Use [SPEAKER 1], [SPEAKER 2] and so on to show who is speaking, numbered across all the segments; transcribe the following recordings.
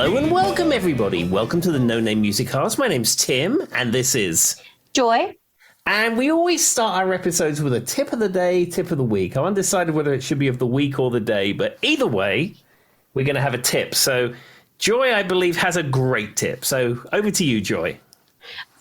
[SPEAKER 1] Hello and welcome, everybody. Welcome to the No Name Music Cast. My name's Tim, and this is
[SPEAKER 2] Joy.
[SPEAKER 1] And we always start our episodes with a tip of the day, tip of the week. I'm undecided whether it should be of the week or the day, but either way, we're going to have a tip. So Joy, I believe, has a great tip. So over to you, Joy.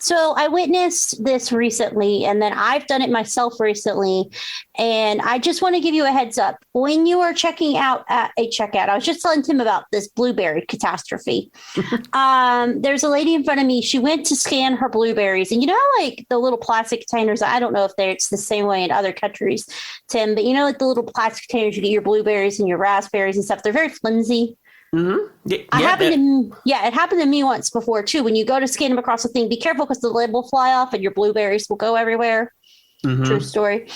[SPEAKER 2] So I witnessed this recently, and then I've done it myself recently. And I just want to give you a heads up. When you are checking out at a checkout, I was just telling Tim about this blueberry catastrophe. There's a lady in front of me. She went to scan her blueberries. And you know, like the little plastic containers, I don't know if it's the same way in other countries, Tim, but you know, like the little plastic containers you get your blueberries and your raspberries and stuff, they're very flimsy.
[SPEAKER 1] Mm-hmm.
[SPEAKER 2] It happened to me once before too. When you go to scan them across the thing, be careful because the lid will fly off and your blueberries will go everywhere. Mm-hmm. True story.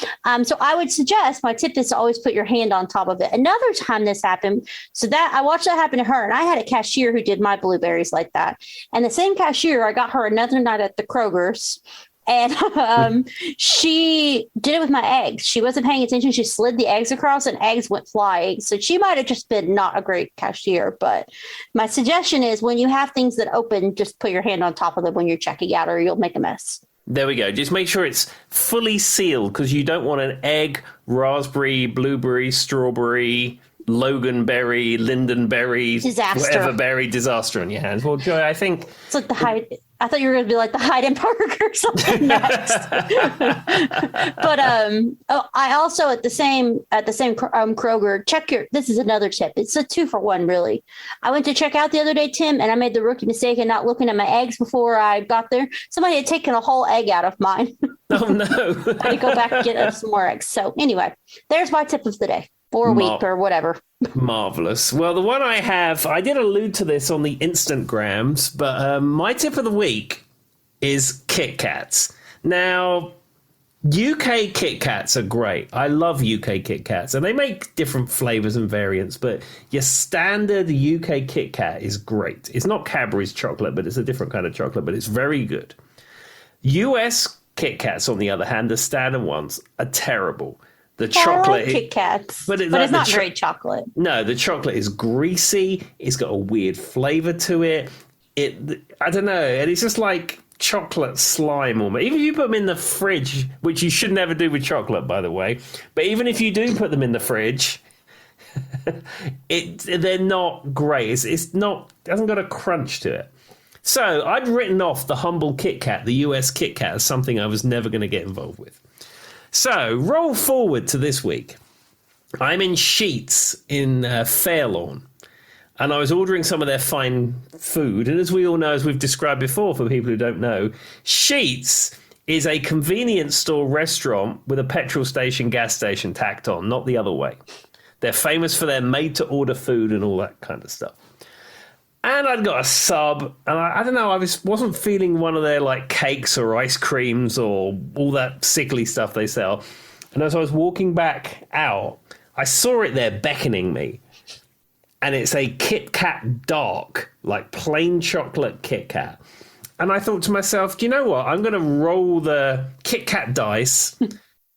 [SPEAKER 2] So I would suggest, my tip is to always put your hand on top of it. Another time this happened, so that I watched that happen to her, and I had a cashier who did my blueberries like that. And the same cashier, I got her another night at the Kroger's. And she did it with my eggs. She wasn't paying attention. She slid the eggs across and eggs went flying. So she might have just been not a great cashier. But my suggestion is when you have things that open, just put your hand on top of them when you're checking out or you'll make a mess.
[SPEAKER 1] There we go. Just make sure it's fully sealed because you don't want an egg, raspberry, blueberry, strawberry, loganberry, lindenberry, whatever berry disaster in your hands. Well, Joy, I think
[SPEAKER 2] it's like the Hyde. I thought you were going to be like the Hyde Park or something next. But I also at the same Kroger, this is another tip. It's a 2-for-1 really. I went to check out the other day, Tim, and I made the rookie mistake of not looking at my eggs before I got there. Somebody had taken a whole egg out of mine.
[SPEAKER 1] Oh no.
[SPEAKER 2] I had to go back and get some more eggs. So anyway, there's my tip of the day. Or a week or whatever.
[SPEAKER 1] Marvelous. Well, the one I have, I did allude to this on the Instagrams, but my tip of the week is Kit Kats. Now, UK Kit Kats are great. I love UK Kit Kats, and they make different flavors and variants, but your standard UK Kit Kat is great. It's not Cadbury's chocolate, but it's a different kind of chocolate, but it's very good. US Kit Kats, on the other hand, the standard ones, are terrible. The chocolate,
[SPEAKER 2] I like Kit Kats, but it's not great chocolate.
[SPEAKER 1] No, the chocolate is greasy. It's got a weird flavor to it. I don't know, and it's just like chocolate slime almost. Even if you put them in the fridge, which you should never do with chocolate, by the way. But even if you do put them in the fridge, they're not great. It hasn't got a crunch to it. So I'd written off the humble Kit Kat, the US Kit Kat, as something I was never going to get involved with. So, roll forward to this week. I'm in Sheets in Fairlawn, and I was ordering some of their fine food. And as we all know, as we've described before for people who don't know, Sheets is a convenience store restaurant with a petrol station, gas station tacked on, not the other way. They're famous for their made-to-order food and all that kind of stuff. And I'd got a sub, and I don't know, wasn't feeling one of their like cakes or ice creams or all that sickly stuff they sell. And as I was walking back out, I saw it there beckoning me. And it's a Kit Kat Dark, like plain chocolate Kit Kat. And I thought to myself, do you know what? I'm going to roll the Kit Kat dice.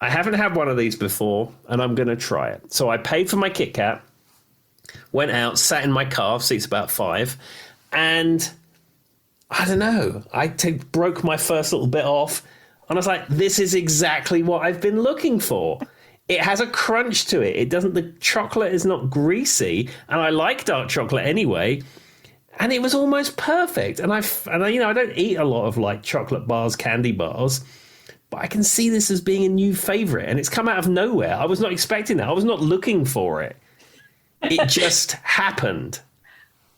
[SPEAKER 1] I haven't had one of these before, and I'm going to try it. So I paid for my Kit Kat. Went out, sat in my car, seats about 5, and I don't know, broke my first little bit off, and I was like, this is exactly what I've been looking for. It has a crunch to it. The chocolate is not greasy, and I like dark chocolate anyway, and it was almost perfect. And I don't eat a lot of like chocolate bars, candy bars, but I can see this as being a new favorite, and it's come out of nowhere. I was not expecting that. I was not looking for it. It just happened.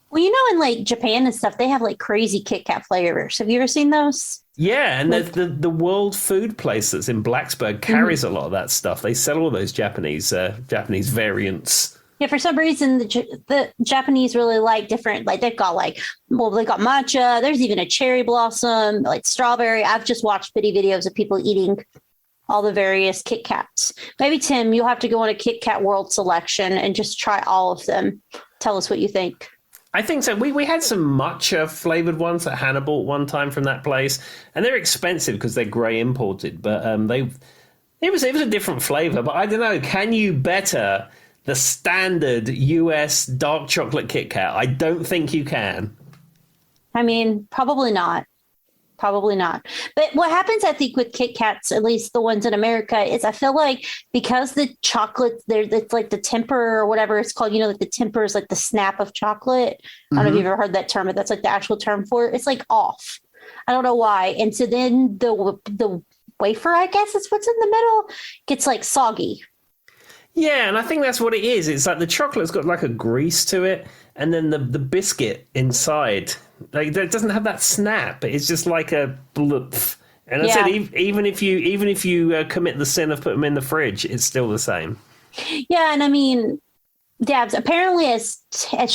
[SPEAKER 2] Well, you know, in like Japan and stuff, they have like crazy Kit Kat flavors. Have you ever seen those?
[SPEAKER 1] Yeah, and the World Food Place that's in Blacksburg carries a lot of that stuff. They sell all those Japanese variants.
[SPEAKER 2] Yeah, for some reason, the Japanese really like different, like they got matcha. There's even a cherry blossom, like strawberry. I've just watched videos of people eating all the various Kit Kats. Maybe, Tim, you'll have to go on a Kit Kat World Selection and just try all of them. Tell us what you think.
[SPEAKER 1] I think so. We had some matcha flavored ones that Hannah bought one time from that place, and they're expensive because they're grey imported. But it was a different flavor. But I don't know. Can you better the standard US dark chocolate Kit Kat. I don't think you can.
[SPEAKER 2] I mean, probably not. Probably not. But what happens, I think, with Kit Kats, at least the ones in America, is I feel like because the chocolate, it's like the temper or whatever it's called, like the temper is like the snap of chocolate. I don't know if you've ever heard that term, but that's like the actual term for it. It's like off. I don't know why. And so then the wafer, I guess is what's in the middle, gets like soggy.
[SPEAKER 1] Yeah, and I think that's what it is. It's like the chocolate's got like a grease to it, and then the biscuit inside, like it doesn't have that snap. It's just like a bloof. And I said, even if you commit the sin of putting them in the fridge, it's still the same.
[SPEAKER 2] Yeah, and I mean, Dabs, apparently as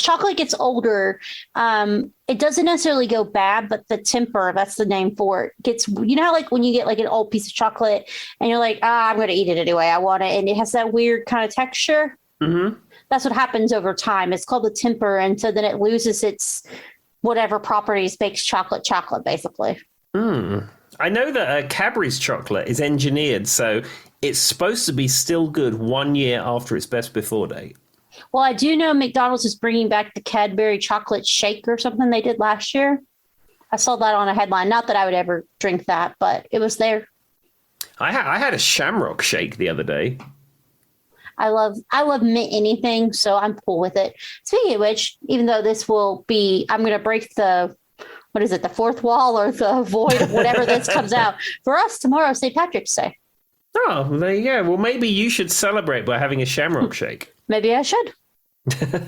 [SPEAKER 2] chocolate gets older, it doesn't necessarily go bad, but the temper, that's the name for it, gets, how like when you get like an old piece of chocolate and you're like, I'm going to eat it anyway, I want it, and it has that weird kind of texture. Mm-hmm. That's what happens over time. It's called the temper, and so then it loses its whatever properties makes chocolate basically.
[SPEAKER 1] I know that Cadbury's chocolate is engineered, so it's supposed to be still good 1 year after its best before date.
[SPEAKER 2] Well, I do know McDonald's is bringing back the Cadbury chocolate shake or something they did last year. I saw that on a headline. Not that I would ever drink that, but it was there.
[SPEAKER 1] I had a Shamrock shake the other day.
[SPEAKER 2] I love mint anything, so I'm cool with it. Speaking of which, even though this will be, I'm going to break the fourth wall or the void of whatever this comes out. For us, tomorrow, St. Patrick's Day.
[SPEAKER 1] Oh, there you go. Well, maybe you should celebrate by having a Shamrock shake.
[SPEAKER 2] Maybe I should.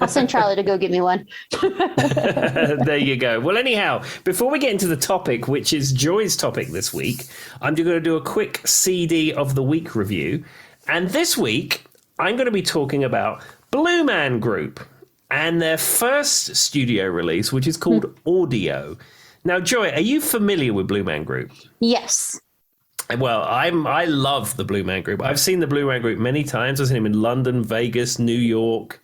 [SPEAKER 2] I'll send Charlie to go get me one.
[SPEAKER 1] There you go. Well, anyhow, before we get into the topic, which is Joy's topic this week, I'm going to do a quick CD of the week review. And this week, I'm going to be talking about Blue Man Group and their first studio release, which is called Audio. Now, Joy, are you familiar with Blue Man Group?
[SPEAKER 2] Yes.
[SPEAKER 1] Well, I love the Blue Man Group. I've seen the Blue Man Group many times. I've seen them in London, Vegas, New York.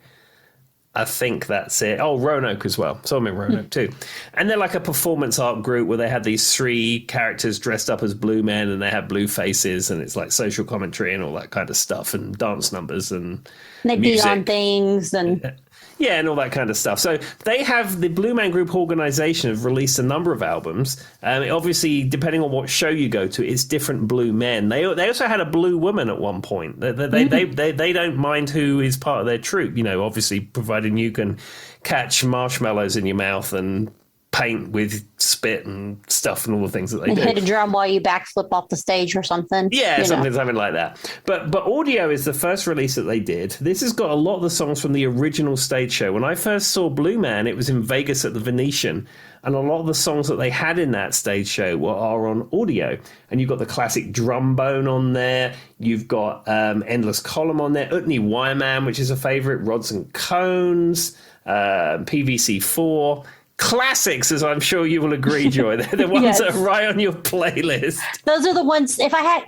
[SPEAKER 1] I think that's it. Oh, Roanoke as well. So I'm in Roanoke too. And they're like a performance art group where they have these three characters dressed up as blue men and they have blue faces and it's like social commentary and all that kind of stuff and dance numbers and
[SPEAKER 2] they
[SPEAKER 1] music.
[SPEAKER 2] beat on things and...
[SPEAKER 1] Yeah, and all that kind of stuff. So they have the Blue Man Group organization have released a number of albums. Obviously, depending on what show you go to, it's different blue men. They also had a blue woman at one point. They don't mind who is part of their troupe. Obviously, providing you can catch marshmallows in your mouth and paint with spit and stuff and all the things that they do.
[SPEAKER 2] Hit a drum while you backflip off the stage or something.
[SPEAKER 1] Yeah, something like that. But Audio is the first release that they did. This has got a lot of the songs from the original stage show. When I first saw Blue Man, it was in Vegas at the Venetian. And a lot of the songs that they had in that stage show are on Audio. And you've got the classic Drumbone on there. You've got Endless Column on there. Utney Wireman, which is a favorite. Rods and Cones. PVC4. Classics, as I'm sure you will agree, Joy. They're the ones that are right on your playlist.
[SPEAKER 2] Those are the ones, if I had,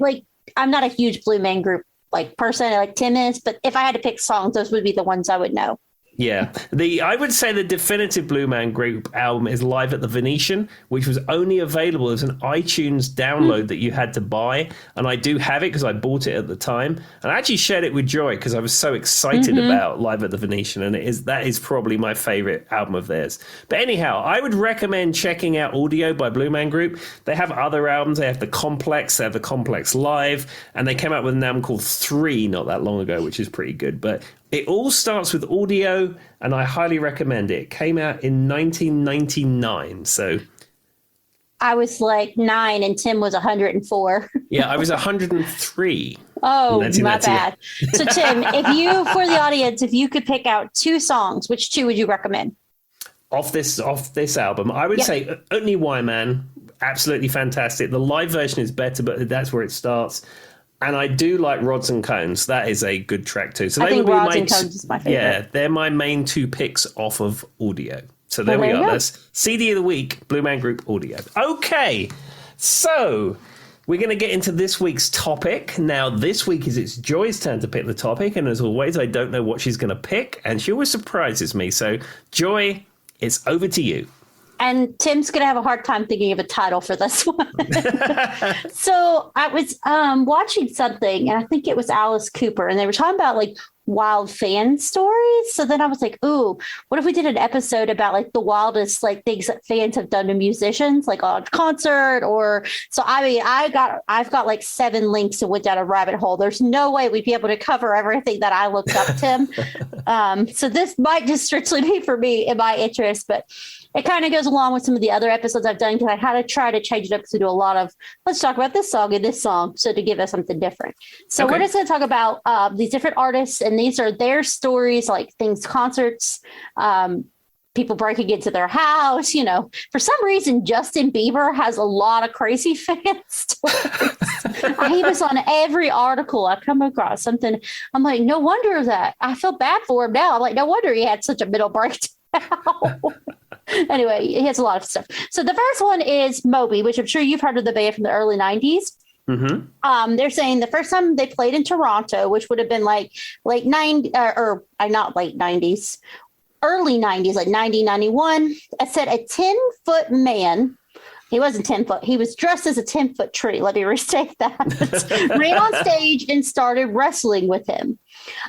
[SPEAKER 2] I'm not a huge Blue Man Group, person, like Tim is, but if I had to pick songs, those would be the ones I would know. Yeah.
[SPEAKER 1] I would say the definitive Blue Man Group album is Live at the Venetian, which was only available as an iTunes download that you had to buy. And I do have it because I bought it at the time. And I actually shared it with Joy because I was so excited about Live at the Venetian. And that is probably my favorite album of theirs. But anyhow, I would recommend checking out Audio by Blue Man Group. They have other albums. They have The Complex. They have The Complex Live. And they came out with an album called 3 not that long ago, which is pretty good. But it all starts with Audio, and I highly recommend it. It came out in 1999, so...
[SPEAKER 2] I was 9 and Tim was 104.
[SPEAKER 1] Yeah, I was 103.
[SPEAKER 2] Oh, my bad. So, Tim, for the audience, if you could pick out 2 songs, which 2 would you recommend? Off
[SPEAKER 1] this album, I would say Utney Wireman, absolutely fantastic. The live version is better, but that's where it starts. And I do like Rods and Cones. That is a good track too. So I think Rods and Cones is my favorite. Yeah, they're my main 2 picks off of Audio. So there we are. That's CD of the week, Blue Man Group Audio. Okay, so we're going to get into this week's topic. Now, this week it's Joy's turn to pick the topic. And as always, I don't know what she's going to pick. And she always surprises me. So, Joy, it's over to you. And Tim's going to have a hard time thinking of a title for this one. So I was watching something, and I think it was Alice Cooper, and they were talking about
[SPEAKER 2] wild fan stories. So then I was like, ooh, what if we did an episode about like the wildest like things that fans have done to musicians, like on concert or so. I mean, I've got like 7 links and went down a rabbit hole. There's no way we'd be able to cover everything that I looked up, Tim. So this might just strictly be for me in my interest, but it kind of goes along with some of the other episodes I've done because I had to try to change it up to do a lot of, let's talk about this song and this song. So to give us something different. So we're just going to talk about these different artists, and these are their stories, like things, concerts, people breaking into their house. You know, for some reason, Justin Bieber has a lot of crazy fan stories. He was on every article I come across something. I'm like, no wonder that I feel bad for him now. I'm like, no wonder he had such a mental breakdown. Anyway, he has a lot of stuff. So the first one is Moby, which I'm sure you've heard of the band from the early 90s. Mm-hmm. They're saying the first time they played in Toronto, which would have been like late 90s, or not late 90s, early 90s, like 90, 91. I said a 10-foot man. He wasn't 10 foot. He was dressed as a 10-foot tree. Let me restate that. Ran on stage and started wrestling with him.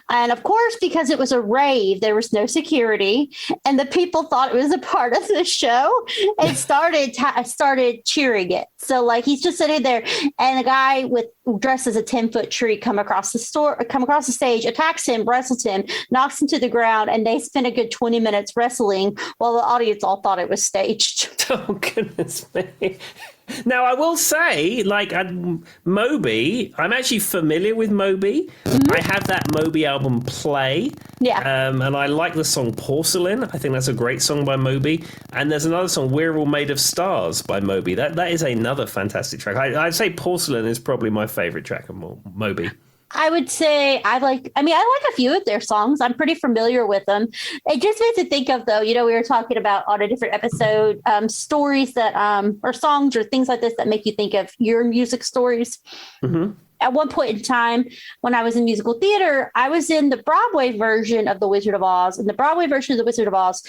[SPEAKER 2] And of course, because it was a rave, there was no security, and the people thought it was a part of the show and started cheering it. So like he's just sitting there, and a guy dressed as a 10-foot tree come across the stage, attacks him, wrestles him, knocks him to the ground, and they spent a good 20 minutes wrestling while the audience all thought it was staged.
[SPEAKER 1] Oh goodness me. Now, I will say, like, Moby, I'm actually familiar with Moby. Mm-hmm. I have that Moby album Play. Yeah. And I like the song Porcelain. I think that's a great song by Moby. And there's another song, We're All Made of Stars by Moby. That is another fantastic track. I'd say Porcelain is probably my favorite track of Moby.
[SPEAKER 2] I would say I like a few of their songs. I'm pretty familiar with them. It just makes me think of, though, we were talking about on a different episode, stories that or songs or things like this that make you think of your music stories. Mm-hmm. At one point in time, when I was in musical theater, I was in the Broadway version of The Wizard of Oz. In the Broadway version of The Wizard of Oz,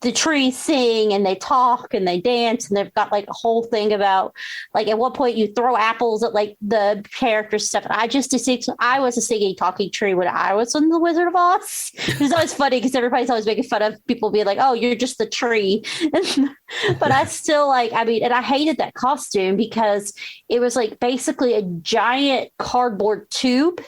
[SPEAKER 2] the trees sing and they talk and they dance, and they've got like a whole thing about like at one point you throw apples at like the characters stuff. And I was a singing talking tree when I was in The Wizard of Oz. It was always funny because everybody's always making fun of people being like, oh, you're just the tree. But I still and I hated that costume because it was like basically a giant cardboard tube.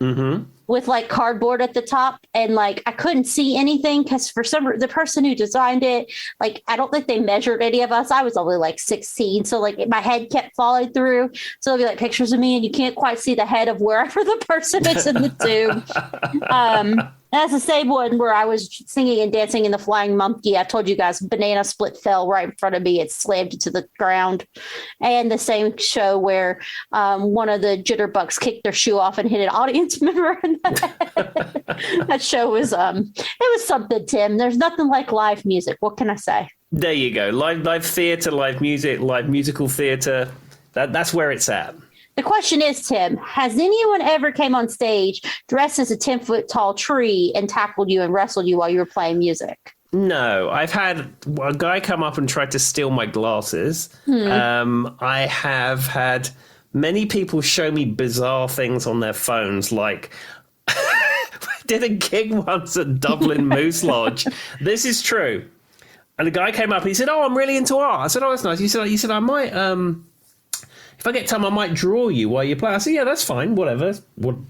[SPEAKER 2] Mm-hmm. With like cardboard at the top, and like I couldn't see anything because the person who designed it, like I don't think they measured any of us. I was only like 16, so like my head kept falling through. So there'll be like pictures of me, and you can't quite see the head of wherever the person is in the tube. That's the same one where I was singing and dancing in the Flying Monkey. I told you guys, banana split fell right in front of me. It slammed into the ground. And the same show where one of the jitterbugs kicked their shoe off and hit an audience member. That show was it was something, Tim. There's nothing like live music. What can I say?
[SPEAKER 1] There you go. Live theatre, live music, live musical theatre. That's where it's at.
[SPEAKER 2] The question is, Tim, has anyone ever came on stage dressed as a 10-foot tall tree and tackled you and wrestled you while you were playing music?
[SPEAKER 1] No, I've had a guy come up and try to steal my glasses. I have had many people show me bizarre things on their phones, like I did a gig once at Dublin Moose Lodge. This is true. And the guy came up and he said, oh, I'm really into art. I said, oh, that's nice. He said, I might... if I get time, I might draw you while you play. I said, yeah, that's fine, whatever.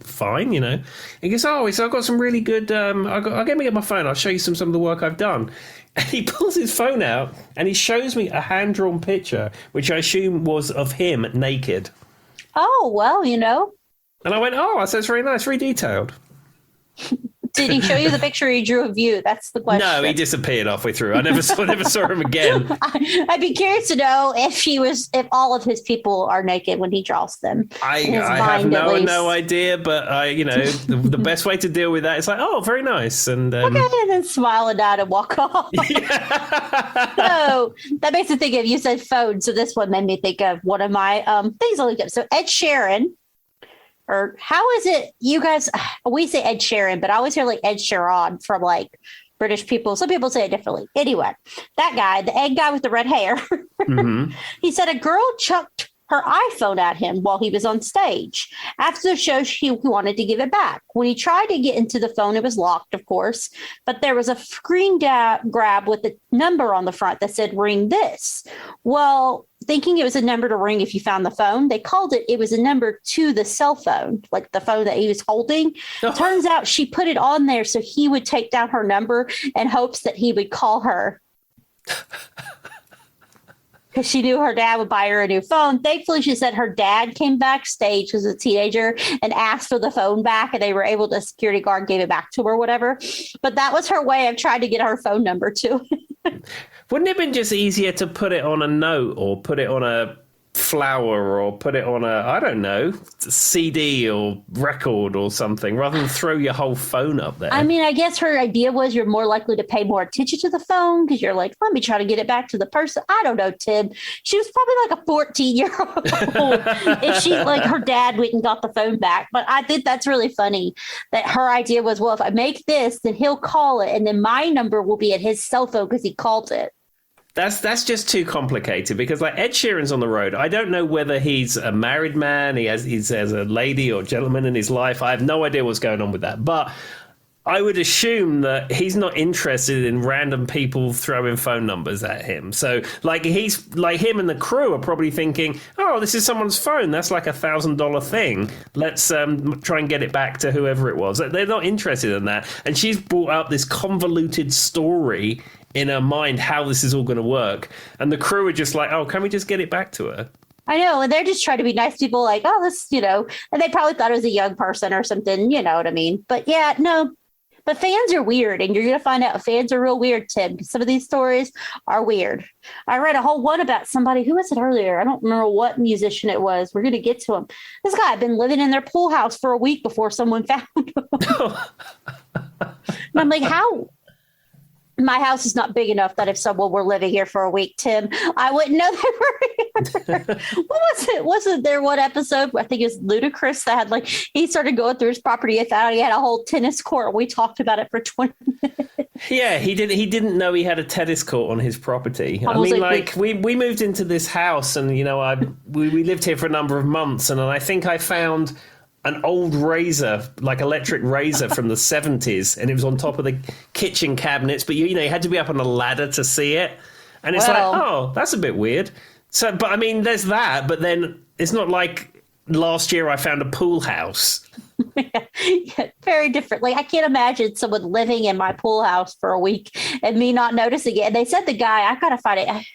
[SPEAKER 1] Fine, He goes, oh, so I've got some really good, I'll get my phone, I'll show you some of the work I've done. And he pulls his phone out and he shows me a hand-drawn picture, which I assume was of him naked.
[SPEAKER 2] Oh, well,
[SPEAKER 1] And I went, oh, that's very nice, very detailed.
[SPEAKER 2] Did he show you the picture he drew of you? That's the question.
[SPEAKER 1] No, he disappeared halfway through. I never saw him again.
[SPEAKER 2] I'd be curious to know if all of his people are naked when he draws them.
[SPEAKER 1] I have no idea, but the best way to deal with that is like, oh, very nice, and
[SPEAKER 2] okay, and then smile and nod and walk off. Yeah. So that makes me think of, you said phone, so this one made me think of one of my things I looked up. So Ed Sheeran. Or how is it you guys, we say Ed Sheeran, but I always hear like Ed Sheeran from like British people. Some people say it differently. Anyway, that guy, the Ed guy with the red hair, mm-hmm. He said a girl chucked her iPhone at him while he was on stage. After the show, he wanted to give it back. When he tried to get into the phone, it was locked, of course, but there was a screen grab with a number on the front that said, ring this. Well, thinking it was a number to ring if you found the phone, they called it was a number to the cell phone, like the phone that he was holding. Oh. Turns out she put it on there so he would take down her number in hopes that he would call her. Because she knew her dad would buy her a new phone. Thankfully, she said her dad came backstage as a teenager and asked for the phone back, and they were able to, security guard gave it back to her or whatever. But that was her way of trying to get her phone number too.
[SPEAKER 1] Wouldn't it have been just easier to put it on a note or put it on a flower or put it on a, I don't know, CD or record or something rather than throw your whole phone up there?
[SPEAKER 2] I mean, I guess her idea was you're more likely to pay more attention to the phone because you're like, let me try to get it back to the person. I don't know, Tim. She was probably like a 14-year-old if she, like, her dad went and got the phone back. But I think that's really funny that her idea was, well, if I make this, then he'll call it and then my number will be at his cell phone because he called it.
[SPEAKER 1] That's just too complicated because, like, Ed Sheeran's on the road. I don't know whether he's a married man, he's as a lady or gentleman in his life. I have no idea what's going on with that. But I would assume that he's not interested in random people throwing phone numbers at him. So, like, he's like him and the crew are probably thinking, oh, this is someone's phone. That's like $1,000 thing. Let's try and get it back to whoever it was. They're not interested in that. And she's brought up this convoluted story in her mind how this is all going to work. And the crew are just like, oh, can we just get it back to her?
[SPEAKER 2] I know. And they're just trying to be nice people like, oh, this, you know, and they probably thought it was a young person or something. You know what I mean? But yeah, no. But fans are weird, and you're going to find out fans are real weird, Tim, because some of these stories are weird. I read a whole one about somebody, who was it earlier? I don't remember what musician it was. We're going to get to him. This guy had been living in their pool house for a week before someone found him. And I'm like, how? My house is not big enough that if someone were living here for a week, Tim, I wouldn't know they were here. What was it? Wasn't there one episode? I think it was Ludacris that had, like, he started going through his property and found he had a whole tennis court. We talked about it for 20 minutes.
[SPEAKER 1] Yeah, he didn't know he had a tennis court on his property. I mean, like, we moved into this house and, you know, we lived here for a number of months, and I think I found an old razor, like electric razor from the 70s, and it was on top of the kitchen cabinets, but you had to be up on a ladder to see it. And it's like, oh, that's a bit weird. So, but I mean, there's that, but then it's not like last year I found a pool house.
[SPEAKER 2] Yeah, very different. Like, I can't imagine someone living in my pool house for a week and me not noticing it. And they said the guy, I gotta find it.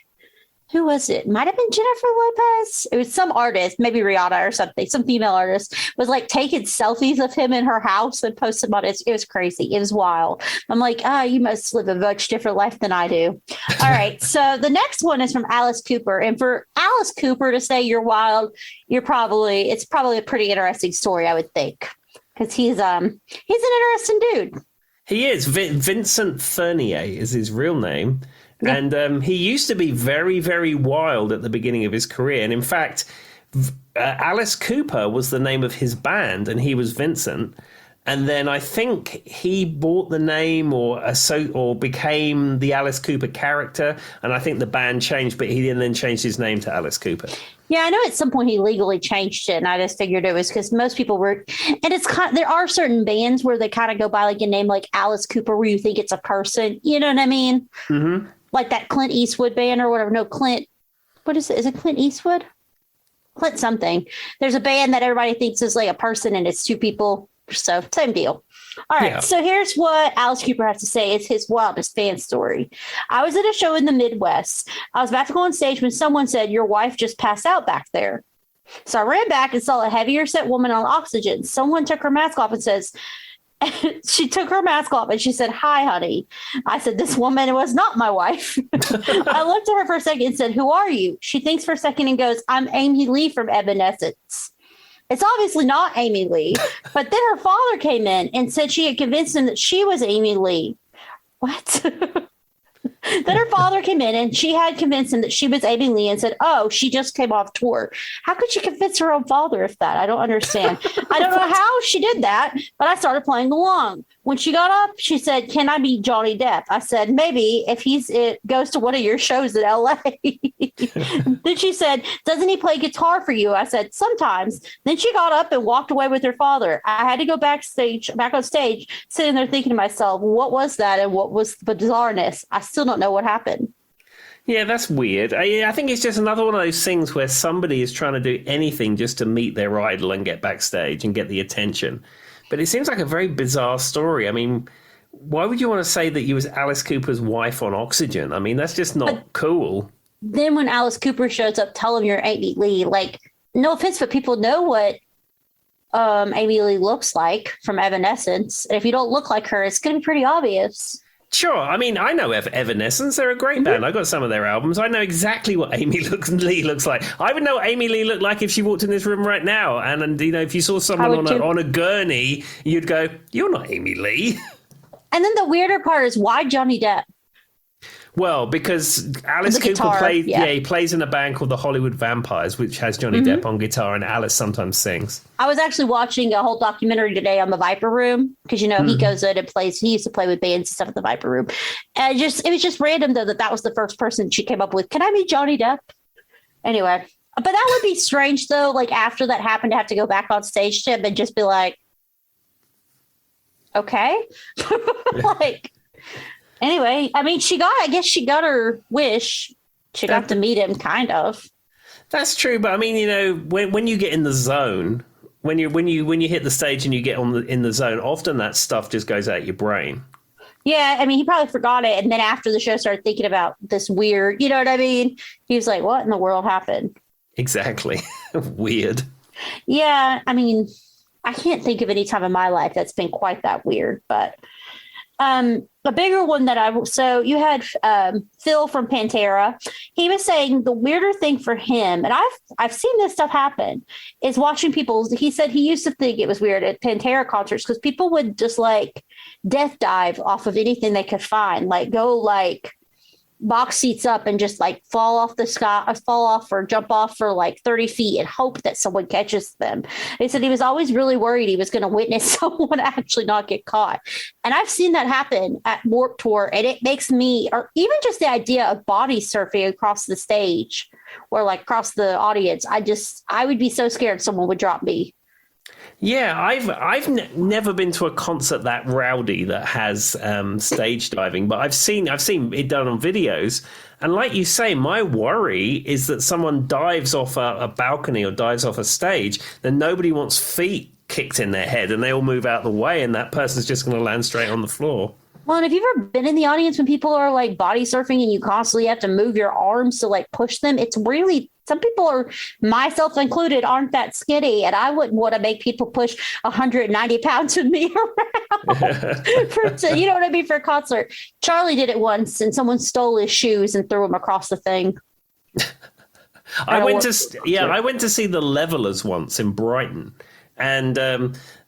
[SPEAKER 2] Who was it? Might have been Jennifer Lopez. It was some artist, maybe Rihanna or something. Some female artist was like taking selfies of him in her house and posted them on it. It was crazy. It was wild. I'm like, you must live a much different life than I do. All right. So the next one is from Alice Cooper. And for Alice Cooper to say you're wild, it's probably a pretty interesting story, I would think. Because he's an interesting dude.
[SPEAKER 1] He is. Vincent Fernier is his real name. Yeah. And he used to be very, very wild at the beginning of his career. And in fact, Alice Cooper was the name of his band, and he was Vincent. And then I think he bought the name or became the Alice Cooper character. And I think the band changed, but he then changed his name to Alice Cooper.
[SPEAKER 2] Yeah, I know at some point he legally changed it, and I just figured it was because most people were, and it's there are certain bands where they kind of go by like a name like Alice Cooper where you think it's a person. You know what I mean? Mm-hmm. Like that Clint Eastwood band or whatever. No, Clint. What is it? Is it Clint Eastwood? Clint something. There's a band that everybody thinks is like a person, and it's two people. So same deal. All right. Yeah. So here's what Alice Cooper has to say. It's his wildest fan story. I was at a show in the Midwest. I was about to go on stage when someone said, "Your wife just passed out back there." So I ran back and saw a heavier set woman on oxygen. Someone took her mask off and says, she took her mask off and she said, "Hi, honey." I said, "This woman was not my wife." I looked at her for a second and said, "Who are you?" She thinks for a second and goes, "I'm Amy Lee from Evanescence." It's obviously not Amy Lee. But then her father came in and said she had convinced him that she was Amy Lee. What? Then her father came in and she had convinced him that she was Amy Lee and said, "Oh, she just came off tour." How could she convince her own father of that? I don't understand. I don't know how she did that, but I started playing along. when she got up, she said, "Can I meet Johnny Depp?" I said, "Maybe if it goes to one of your shows in LA." Then she said, "Doesn't he play guitar for you?" I said, "Sometimes." Then she got up and walked away with her father. I had to go back on stage, sitting there thinking to myself, what was that and what was the bizarreness? I still don't know what happened.
[SPEAKER 1] Yeah, that's weird. I think it's just another one of those things where somebody is trying to do anything just to meet their idol and get backstage and get the attention. But it seems like a very bizarre story. I mean, why would you want to say that you was Alice Cooper's wife on Oxygen? I mean, that's just not cool.
[SPEAKER 2] Then when Alice Cooper shows up, tell him you're Amy Lee. Like, no offense, but people know what Amy Lee looks like from Evanescence. And if you don't look like her, it's going to be pretty obvious.
[SPEAKER 1] Sure. I mean, I know Evanescence. They're a great band. I got some of their albums. I know exactly what Amy Lee looks like. I would know what Amy Lee looked like if she walked in this room right now. And you know, if you saw someone on a gurney, you'd go, "You're not Amy Lee."
[SPEAKER 2] And then the weirder part is, why Johnny Depp?
[SPEAKER 1] Well, because Alice Cooper he plays in a band called the Hollywood Vampires, which has Johnny Depp on guitar, and Alice sometimes sings.
[SPEAKER 2] I was actually watching a whole documentary today on the Viper Room, because, you know, he goes in and plays. He used to play with bands and stuff at the Viper Room. And it was just random, though, that was the first person she came up with. Can I meet Johnny Depp? Anyway, but that would be strange, though, like after that happened, to have to go back on stage to him and just be like, okay. Like, anyway, I mean, I guess she got her wish. She got to meet him, kind of. That's
[SPEAKER 1] true, but I mean, you know, when you get in the zone, when you hit the stage and you get in the zone, often that stuff just goes out your brain.
[SPEAKER 2] Yeah, I mean, he probably forgot it, and then after the show, started thinking about this weird. You know what I mean? He was like, "What in the world happened?"
[SPEAKER 1] Exactly. Weird.
[SPEAKER 2] Yeah, I mean, I can't think of any time in my life that's been quite that weird, but. A bigger one so you had Phil from Pantera. He was saying the weirder thing for him, and I've seen this stuff happen, is watching people. He said he used to think it was weird at Pantera concerts because people would just like death dive off of anything they could find, like go like box seats up and just like fall off or jump off for like 30 feet and hope that someone catches them. He said he was always really worried he was going to witness someone actually not get caught. And I've seen that happen at Warped Tour, and it makes me, or even just the idea of body surfing across the stage or like across the audience, I would be so scared someone would drop me.
[SPEAKER 1] Yeah, I've never been to a concert that rowdy that has stage diving, but I've seen it done on videos. And like you say, my worry is that someone dives off a balcony or dives off a stage, then nobody wants feet kicked in their head, and they all move out of the way, and that person's just going to land straight on the floor.
[SPEAKER 2] Well, and have you ever been in the audience when people are like body surfing and you constantly have to move your arms to like push them? It's really, some people are, myself included, aren't that skinny. And I wouldn't want to make people push 190 pounds of me around you know what I mean, for a concert. Charlie did it once and someone stole his shoes and threw them across the thing.
[SPEAKER 1] I went to see the Levelers once in Brighton. And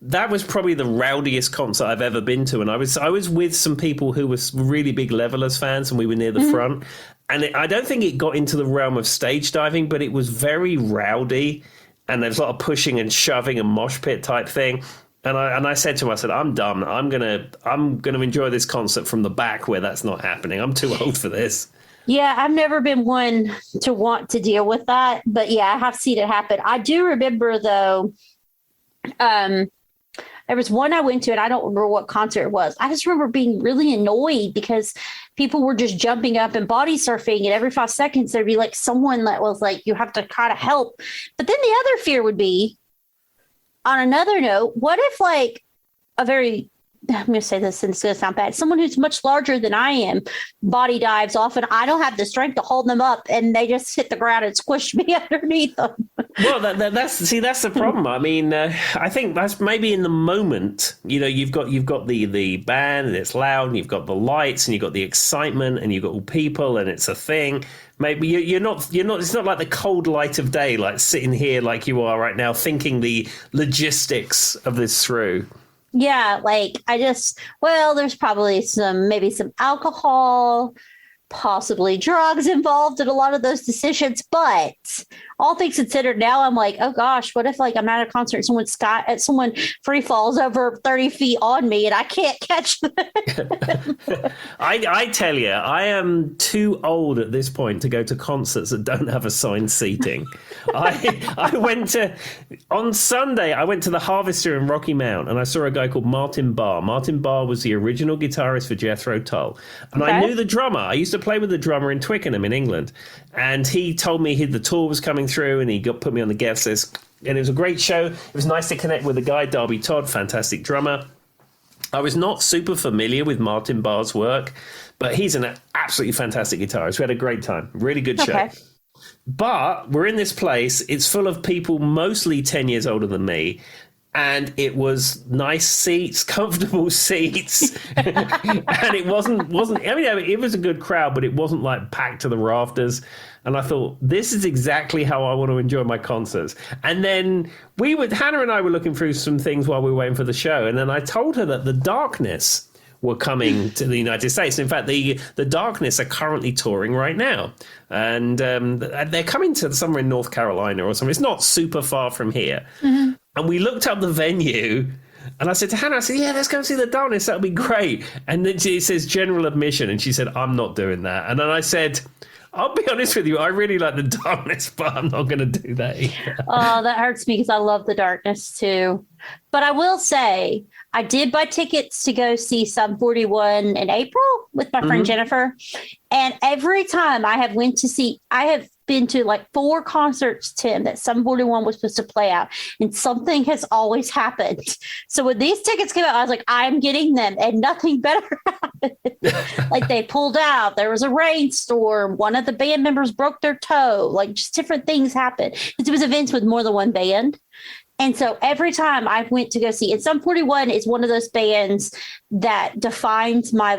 [SPEAKER 1] that was probably the rowdiest concert I've ever been to. And I was with some people who were really big Levelers fans, and we were near the front. And I don't think it got into the realm of stage diving, but it was very rowdy. And there's a lot of pushing and shoving and mosh pit type thing. And I said to him, I said, I'm done. I'm gonna enjoy this concert from the back where that's not happening. I'm too old for this.
[SPEAKER 2] Yeah, I've never been one to want to deal with that. But yeah, I have seen it happen. I do remember, though, there was one I went to, and I don't remember what concert it was. I just remember being really annoyed because people were just jumping up and body surfing, and every 5 seconds there'd be like someone that was like, you have to kind of help. But then the other fear would be, on another note, what if like I'm going to say this and it's going to sound bad. Someone who's much larger than I am body dives off, and I don't have the strength to hold them up, and they just hit the ground and squish me underneath them.
[SPEAKER 1] Well, that's the problem. I mean, I think that's maybe in the moment. You know, you've got the band and it's loud, and you've got the lights and you've got the excitement and you've got all people and it's a thing. Maybe you're not. It's not like the cold light of day, like sitting here like you are right now, thinking the logistics of this through.
[SPEAKER 2] Yeah, like there's probably maybe some alcohol, possibly drugs involved in a lot of those decisions. But all things considered, now I'm like, oh gosh, what if like I'm at a concert, someone free falls over 30 feet on me and I can't catch them?
[SPEAKER 1] I tell you, I am too old at this point to go to concerts that don't have assigned seating. On Sunday, I went to the Harvester in Rocky Mount and I saw a guy called Martin Barr. Martin Barr was the original guitarist for Jethro Tull. And I knew the drummer. I used to play with the drummer in Twickenham in England. And he told me the tour was coming through and he put me on the guest list. And it was a great show. It was nice to connect with the guy, Darby Todd, fantastic drummer. I was not super familiar with Martin Barr's work, but he's an absolutely fantastic guitarist. We had a great time. Really good show. Okay. But we're in this place. It's full of people mostly 10 years older than me. And it was nice seats, comfortable seats. And it wasn't, I mean, it was a good crowd, but it wasn't like packed to the rafters. And I thought, this is exactly how I want to enjoy my concerts. And then Hannah and I were looking through some things while we were waiting for the show. And then I told her that the Darkness were coming to the United States. In fact, the Darkness are currently touring right now. And they're coming to somewhere in North Carolina or something. It's not super far from here. Mm-hmm. And we looked up the venue, and I said to Hannah, yeah, let's go see the Darkness. That'll be great. And then she says general admission, and she said, I'm not doing that. And then I said, I'll be honest with you, I really like the Darkness, but I'm not going to do that either.
[SPEAKER 2] Oh, that hurts me because I love the Darkness too. But I will say, I did buy tickets to go see Sum 41 in April with my friend Jennifer. And every time I have been to like 4 concerts, Tim, that Sum 41 was supposed to play out, and something has always happened. So when these tickets came out, I was like, I'm getting them, and nothing better happened. Like they pulled out, there was a rainstorm, one of the band members broke their toe, like just different things happened. It was events with more than one band. And so every time I went to go see, and Sum 41 is one of those bands that defines my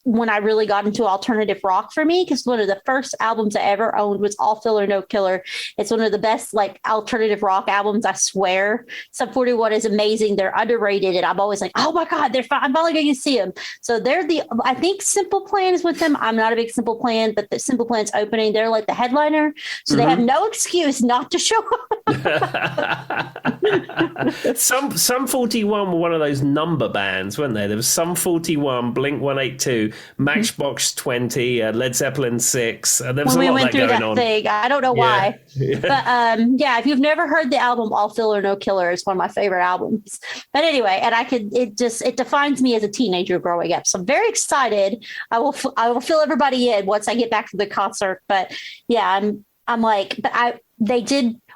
[SPEAKER 2] when I really got into alternative rock for me, because one of the first albums I ever owned was All Filler No Killer. It's one of the best alternative rock albums, I swear. Sum 41 is amazing. They're underrated, and I'm always like, oh my God, they're fine. I'm finally going to see them. So I think Simple Plan is with them. I'm not a big Simple Plan, but the Simple Plan's opening. They're like the headliner, so they have no excuse not to show up.
[SPEAKER 1] Sum 41 were one of those number bands, weren't they? There was Sum 41, Blink 182, Matchbox 20, Led Zeppelin 6. There was a lot of that going on.
[SPEAKER 2] Thing. I don't know why. Yeah. But if you've never heard the album All Filler No Killer, it's one of my favorite albums. But anyway, and it defines me as a teenager growing up. So I'm very excited. I will fill everybody in once I get back to the concert. But yeah,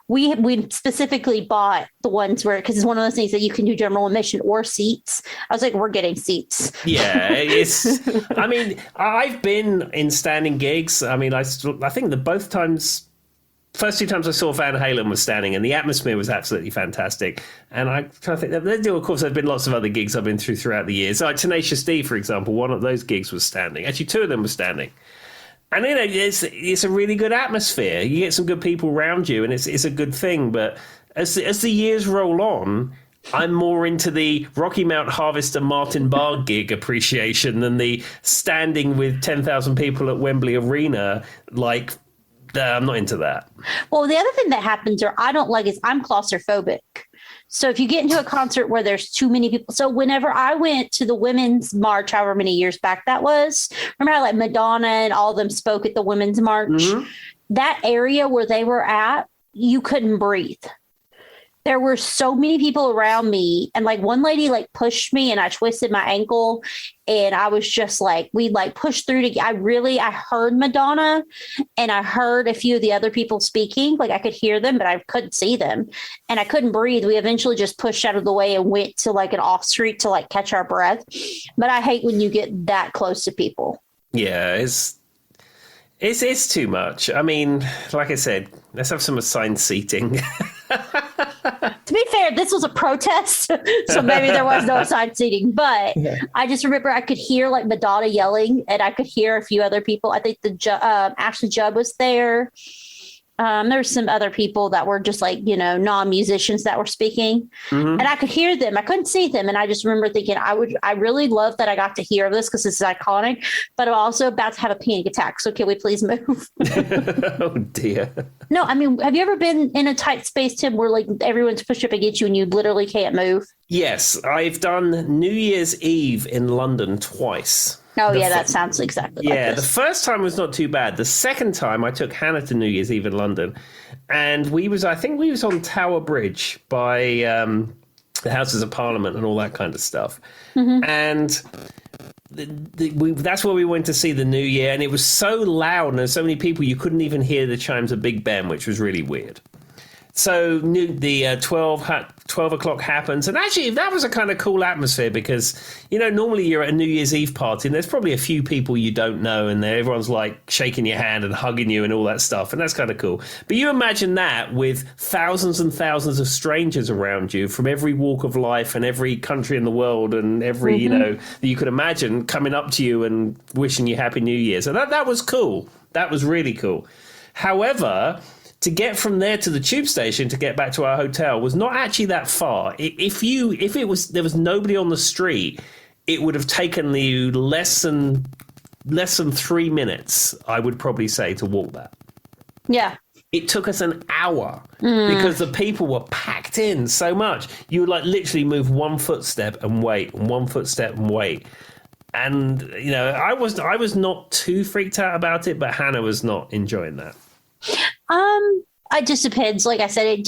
[SPEAKER 2] we specifically bought the ones where, because it's one of those things that you can do general admission or seats. I was like, we're getting seats.
[SPEAKER 1] Yeah, I mean, I've been in standing gigs. I mean, I think the first 2 times I saw Van Halen was standing, and the atmosphere was absolutely fantastic. And I kind of think of course, there's been lots of other gigs I've been throughout the years. Like Tenacious D, for example, one of those gigs was standing. Actually, 2 of them were standing. And it's a really good atmosphere. You get some good people around you, and it's a good thing. But as the years roll on, I'm more into the Rocky Mount Harvester Martin Barr gig appreciation than the standing with 10,000 people at Wembley Arena. I'm not into that.
[SPEAKER 2] Well, the other thing that happens, or I don't like, is I'm claustrophobic. So if you get into a concert where there's too many people. So whenever I went to the Women's March, however many years back that was, remember how Madonna and all of them spoke at the Women's March? Mm-hmm. That area where they were at, you couldn't breathe. There were so many people around me, and one lady pushed me and I twisted my ankle, and I was just we pushed through to, I heard Madonna and I heard a few of the other people speaking. I could hear them, but I couldn't see them and I couldn't breathe. We eventually just pushed out of the way and went to an off street to catch our breath. But I hate when you get that close to people.
[SPEAKER 1] Yeah, it's too much. I mean, like I said, let's have some assigned seating.
[SPEAKER 2] To be fair, this was a protest, so maybe there was no assigned seating. But I just remember I could hear Madonna yelling, and I could hear a few other people. I think Ashley Judd was there. There's some other people that were just like, non-musicians that were speaking, and I could hear them. I couldn't see them. And I just remember thinking, I really love that I got to hear this because this is iconic, but I'm also about to have a panic attack. So can we please move?
[SPEAKER 1] Oh dear.
[SPEAKER 2] No, I mean, have you ever been in a tight space, Tim, where like everyone's pushed up against you and you literally can't move?
[SPEAKER 1] Yes, I've done New Year's Eve in London twice.
[SPEAKER 2] Oh, yeah, that sounds exactly like this.
[SPEAKER 1] The first time was not too bad. The second time, I took Hannah to New Year's Eve in London, and I think we was on Tower Bridge by the Houses of Parliament and all that kind of stuff. And that's where we went to see the New Year, and it was so loud and there's so many people you couldn't even hear the chimes of Big Ben, which was really weird. So the 12 o'clock happens. And actually, that was a kind of cool atmosphere because, normally you're at a New Year's Eve party and there's probably a few people you don't know and everyone's like shaking your hand and hugging you and all that stuff. And that's kind of cool. But you imagine that with thousands and thousands of strangers around you from every walk of life and every country in the world and every, that you could imagine coming up to you and wishing you Happy New Year. So that was cool. That was really cool. However, to get from there to the tube station to get back to our hotel was not actually that far. If there was nobody on the street, it would have taken you less than 3 minutes, I would probably say, to walk that.
[SPEAKER 2] Yeah.
[SPEAKER 1] It took us an hour because the people were packed in so much. You would like literally move one footstep and wait, and one footstep and wait. And, I was not too freaked out about it, but Hannah was not enjoying that.
[SPEAKER 2] It just depends. Like I said,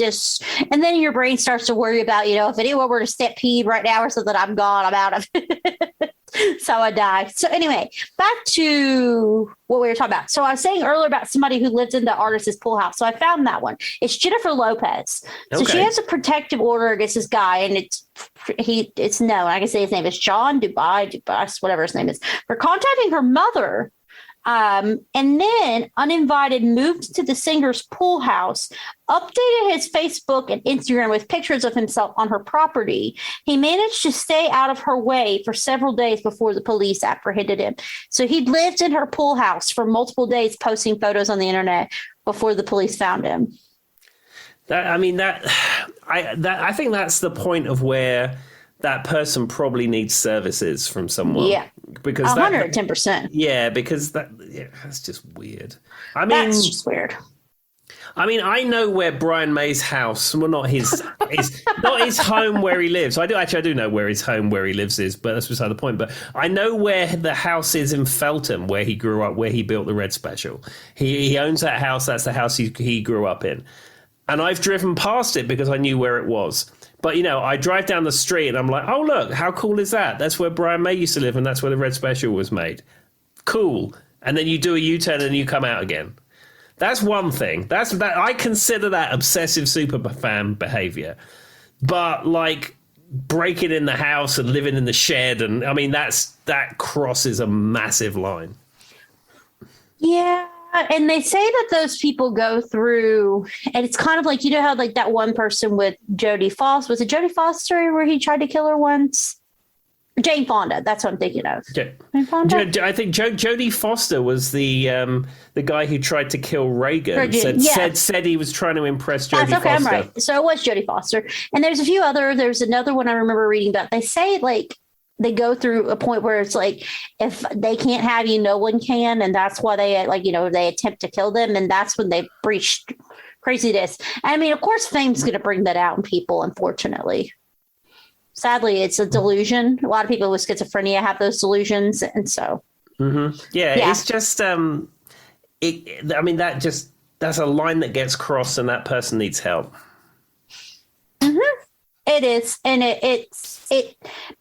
[SPEAKER 2] and then your brain starts to worry about, if anyone were to step pee right now or something, I'm gone, I'm out of it. So I die. So anyway, back to what we were talking about. So I was saying earlier about somebody who lived in the artist's pool house. So I found that one. It's Jennifer Lopez. So she has a protective order against this guy, and it's known. I can say his name is John Dubas, whatever his name is, for contacting her mother. And then uninvited moved to the singer's pool house, updated his Facebook and Instagram with pictures of himself on her property. He managed to stay out of her way for several days before the police apprehended him. So he'd lived in her pool house for multiple days, posting photos on the internet before the police found him.
[SPEAKER 1] I think that's the point of where that person probably needs services from someone.
[SPEAKER 2] Yeah.
[SPEAKER 1] Because
[SPEAKER 2] 110%.
[SPEAKER 1] Yeah, because that's just weird.
[SPEAKER 2] That's just weird.
[SPEAKER 1] I know where Brian May's house, well, not his home where he lives. I do know where his home where he lives is, but that's beside the point. But I know where the house is in Feltham, where he grew up, where he built the Red Special. He owns that house. That's the house he grew up in. And I've driven past it because I knew where it was. But, I drive down the street and I'm like, oh, look, how cool is that? That's where Brian May used to live and that's where the Red Special was made. Cool. And then you do a U-turn and you come out again. That's one thing. I consider that obsessive superfan behavior. But, like, breaking in the house and living in the shed, and, that crosses a massive line.
[SPEAKER 2] Yeah. And they say that those people go through, and it's kind of like, how like that one person with Jodie Foster, was it Jodie Foster where he tried to kill her once? Jane Fonda, that's what I'm thinking of. Jane Fonda?
[SPEAKER 1] I think Jodie Foster was the guy who tried to kill Reagan. Said he was trying to impress Jodie Foster.
[SPEAKER 2] I'm right. So it was Jodie Foster. And there's another one I remember reading about. They say like they go through a point where it's like, if they can't have you, no one can. And that's why they they attempt to kill them. And that's when they breached craziness. Of course, fame's going to bring that out in people, unfortunately. Sadly, it's a delusion. A lot of people with schizophrenia have those delusions. And so. Mm-hmm.
[SPEAKER 1] Yeah, it's just, that's a line that gets crossed and that person needs help.
[SPEAKER 2] Mm-hmm. It is. And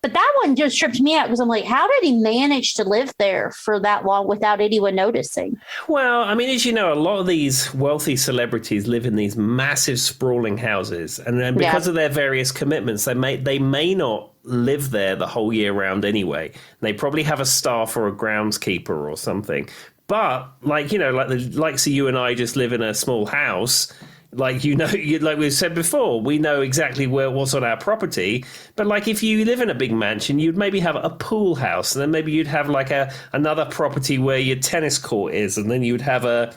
[SPEAKER 2] but that one just tripped me out because I'm like, how did he manage to live there for that long without anyone noticing?
[SPEAKER 1] Well, as you know, a lot of these wealthy celebrities live in these massive sprawling houses. And then because of their various commitments, they may not live there the whole year round anyway. They probably have a staff or a groundskeeper or something. But like the likes of you and I just live in a small house. Like, like we've said before, we know exactly what's on our property. But like if you live in a big mansion, you'd maybe have a pool house, and then maybe you'd have like another property where your tennis court is, and then you'd have a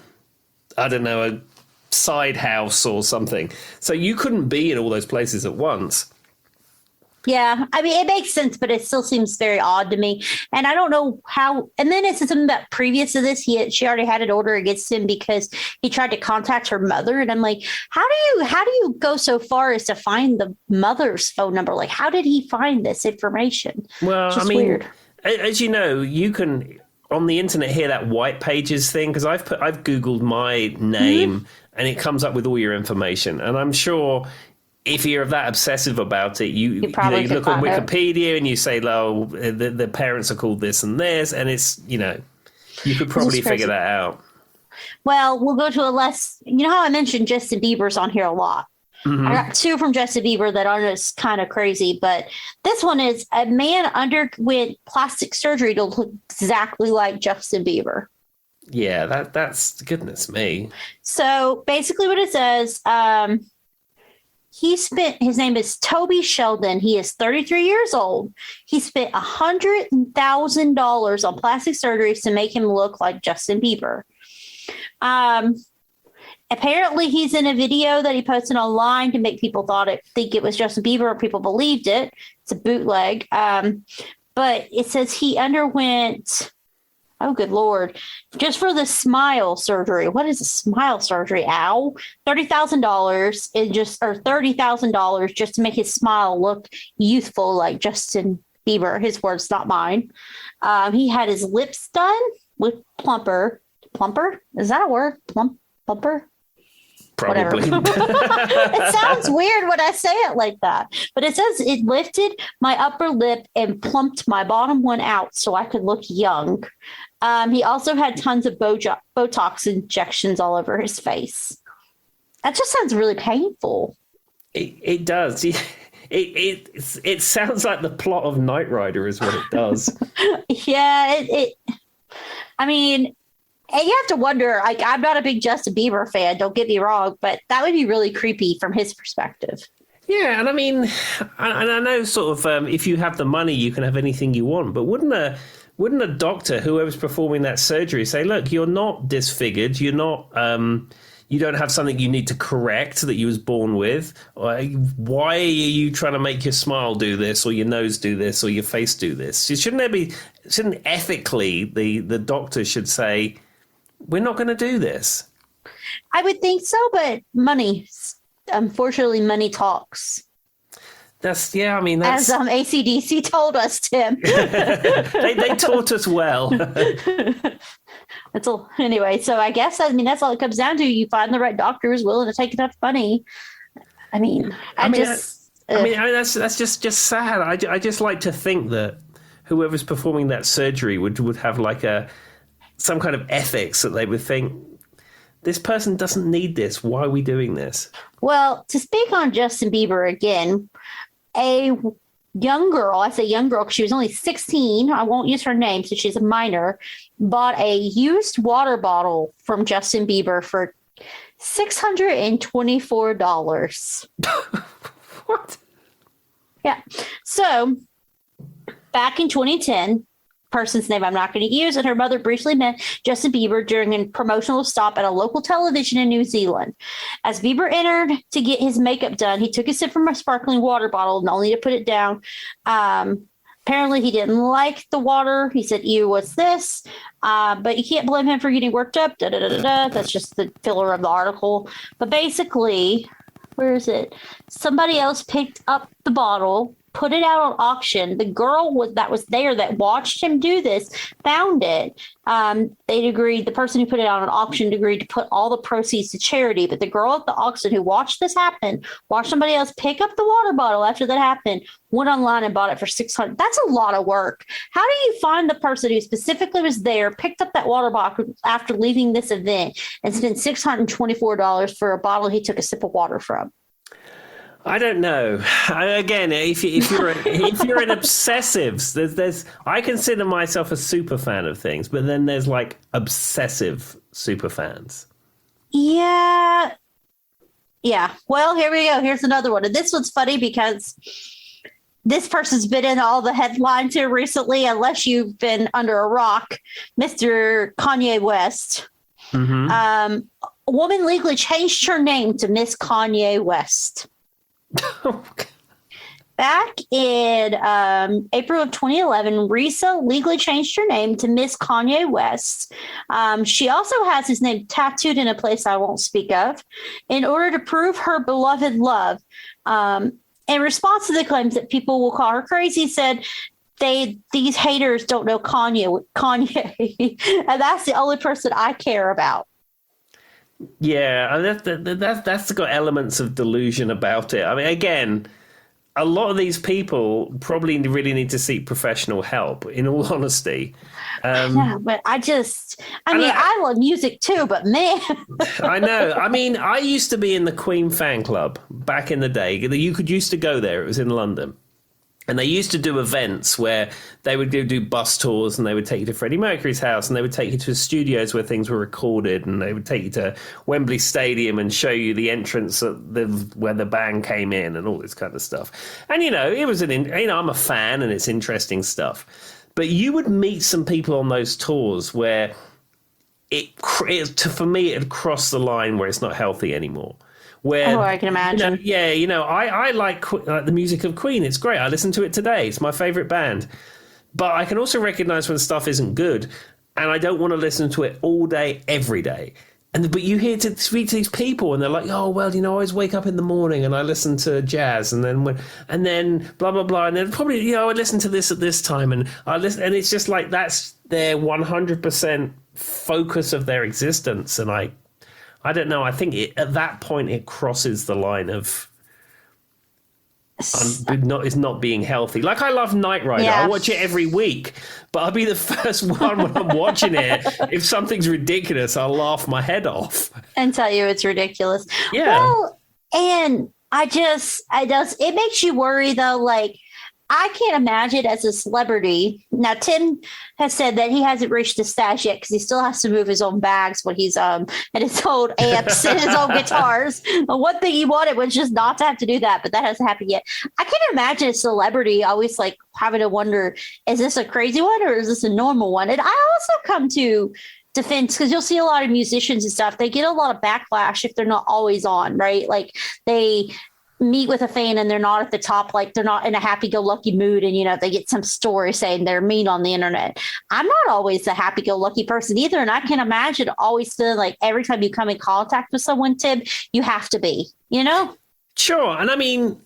[SPEAKER 1] side house or something. So you couldn't be in all those places at once.
[SPEAKER 2] Yeah, I mean, it makes sense, but it still seems very odd to me. And I don't know how. And then it said something about previous to this, she already had an order against him because he tried to contact her mother. And I'm like, how do you go so far as to find the mother's phone number? Like, how did he find this information?
[SPEAKER 1] Well,
[SPEAKER 2] Just
[SPEAKER 1] I mean,
[SPEAKER 2] weird.
[SPEAKER 1] As you know, you can on the internet hear that white pages thing because I've Googled my name and it comes up with all your information, and I'm sure. If you're that obsessive about it, you look on Wikipedia and you say, "Oh, the parents are called this and this," and it's you could probably figure that out.
[SPEAKER 2] Well, we'll go to a less. You know how I mentioned Justin Bieber's on here a lot. I got two from Justin Bieber that are just kind of crazy, but this one is a man underwent plastic surgery to look exactly like Justin Bieber.
[SPEAKER 1] Yeah, that's goodness me.
[SPEAKER 2] So basically, what it says. His name is Toby Sheldon. He is 33 years old. He spent $100,000 on plastic surgeries to make him look like Justin Bieber. Apparently, he's in a video that he posted online to make people think it was Justin Bieber, or people believed it. It's a bootleg. But it says he underwent... Oh, good Lord. Just for the smile surgery. What is a smile surgery? Ow. $30,000 just to make his smile look youthful like Justin Bieber. His words, not mine. He had his lips done with plumper. Plumper? Is that a word? Plumper?
[SPEAKER 1] Probably.
[SPEAKER 2] It sounds weird when I say it like that. But it says it lifted my upper lip and plumped my bottom one out so I could look young. He also had tons of Botox injections all over his face. That just sounds really painful.
[SPEAKER 1] It does. It sounds like the plot of Knight Rider is what it does.
[SPEAKER 2] Yeah. I mean... And you have to wonder, like, I'm not a big Justin Bieber fan, don't get me wrong, but that would be really creepy from his perspective.
[SPEAKER 1] Yeah, and I mean, I know sort of if you have the money, you can have anything you want, but wouldn't a doctor, whoever's performing that surgery, say, look, you're not disfigured, you're not, you don't have something you need to correct that you was born with. Why are you trying to make your smile do this, or your nose do this, or your face do this? Shouldn't ethically the doctor should say, we're not going to do this?
[SPEAKER 2] I would think so, but unfortunately, money talks. That's
[SPEAKER 1] as
[SPEAKER 2] AC/DC told us, Tim.
[SPEAKER 1] they taught us well.
[SPEAKER 2] Anyway, so I guess that's all it comes down to. You find the right doctor who's willing to take enough money. That's
[SPEAKER 1] just sad. I just like to think that whoever's performing that surgery would have like some kind of ethics that they would think, this person doesn't need this. Why are we doing this? Well,
[SPEAKER 2] to speak on Justin Bieber again, a young girl, I say young girl because she was only 16, I won't use her name, so she's a minor, bought a used water bottle from Justin Bieber for $624.
[SPEAKER 1] What?
[SPEAKER 2] Yeah. So back in 2010, person's name I'm not going to use, and her mother briefly met Justin Bieber during a promotional stop at a local television in New Zealand. As Bieber entered to get his makeup done, he took a sip from a sparkling water bottle, and only to put it down. Apparently, he didn't like the water. He said, ew, what's this? But you can't blame him for getting worked up. That's just the filler of the article. But basically, where is it? Somebody else picked up the bottle, put it out on auction. The girl that was there that watched him do this found it. They'd agreed, the person who put it out on auction agreed to put all the proceeds to charity. But the girl at the auction who watched this happen, watched somebody else pick up the water bottle after that happened, went online and bought it for $600. That's a lot of work. How do you find the person who specifically was there, picked up that water bottle after leaving this event, and spent $624 for a bottle he took a sip of water from?
[SPEAKER 1] I don't know. Again, if you're an obsessive, there's I consider myself a super fan of things, but then there's like obsessive super fans.
[SPEAKER 2] Yeah. Well, here we go. Here's another one, and this one's funny because this person's been in all the headlines here recently. Unless you've been under a rock, Mr. Kanye West. Mm-hmm. A woman legally changed her name to Miss Kanye West. Back in April of 2011, Risa legally changed her name to Miss Kanye West. She also has his name tattooed in a place I won't speak of in order to prove her beloved love. In response to the claims that people will call her crazy, said these haters don't know Kanye, and that's the only person I care about.
[SPEAKER 1] Yeah, that's got elements of delusion about it. I mean, again, a lot of these people probably really need to seek professional help, in all honesty.
[SPEAKER 2] Yeah, but I love music too, but man.
[SPEAKER 1] I know. I mean, I used to be in the Queen fan club back in the day. You could used to go there. It was in London. And they used to do events where they would do bus tours, and they would take you to Freddie Mercury's house, and they would take you to studios where things were recorded, and they would take you to Wembley Stadium and show you the entrance where the band came in and all this kind of stuff. And, it was I'm a fan, and it's interesting stuff. But you would meet some people on those tours where for me, it had crossed the line where it's not healthy anymore. Where,
[SPEAKER 2] I can imagine.
[SPEAKER 1] I like the music of Queen. It's great. I listen to it today. It's my favorite band. But I can also recognize when stuff isn't good, and I don't want to listen to it all day, every day. But you hear to speak to these people, and they're like, "Oh, well, I always wake up in the morning and I listen to jazz, and then blah blah blah, and then probably I listen to this at this time, and I listen, and it's just like that's their 100% focus of their existence, and I don't know. I think at that point it crosses the line of is not being healthy. Like, I love Knight Rider. Yeah. I watch it every week, but I'll be the first one when I'm watching it. If something's ridiculous, I'll laugh my head off
[SPEAKER 2] and tell you it's ridiculous.
[SPEAKER 1] Yeah.
[SPEAKER 2] Well, and it makes you worry though. Like, I can't imagine as a celebrity. Now, Tim has said that he hasn't reached the stash yet because he still has to move his own bags when he's and his own amps and his own guitars. And one thing he wanted was just not to have to do that, but that hasn't happened yet. I can't imagine a celebrity always like having to wonder, is this a crazy one or is this a normal one? And I also come to defense because you'll see a lot of musicians and stuff. They get a lot of backlash if they're not always on, right? Like, they meet with a fan and they're not at the top, like they're not in a happy-go-lucky mood, and they get some story saying they're mean on the internet. I'm not always a happy-go-lucky person either, and I can imagine always feeling like every time you come in contact with someone, Tim, you have to be,
[SPEAKER 1] Sure, and I mean,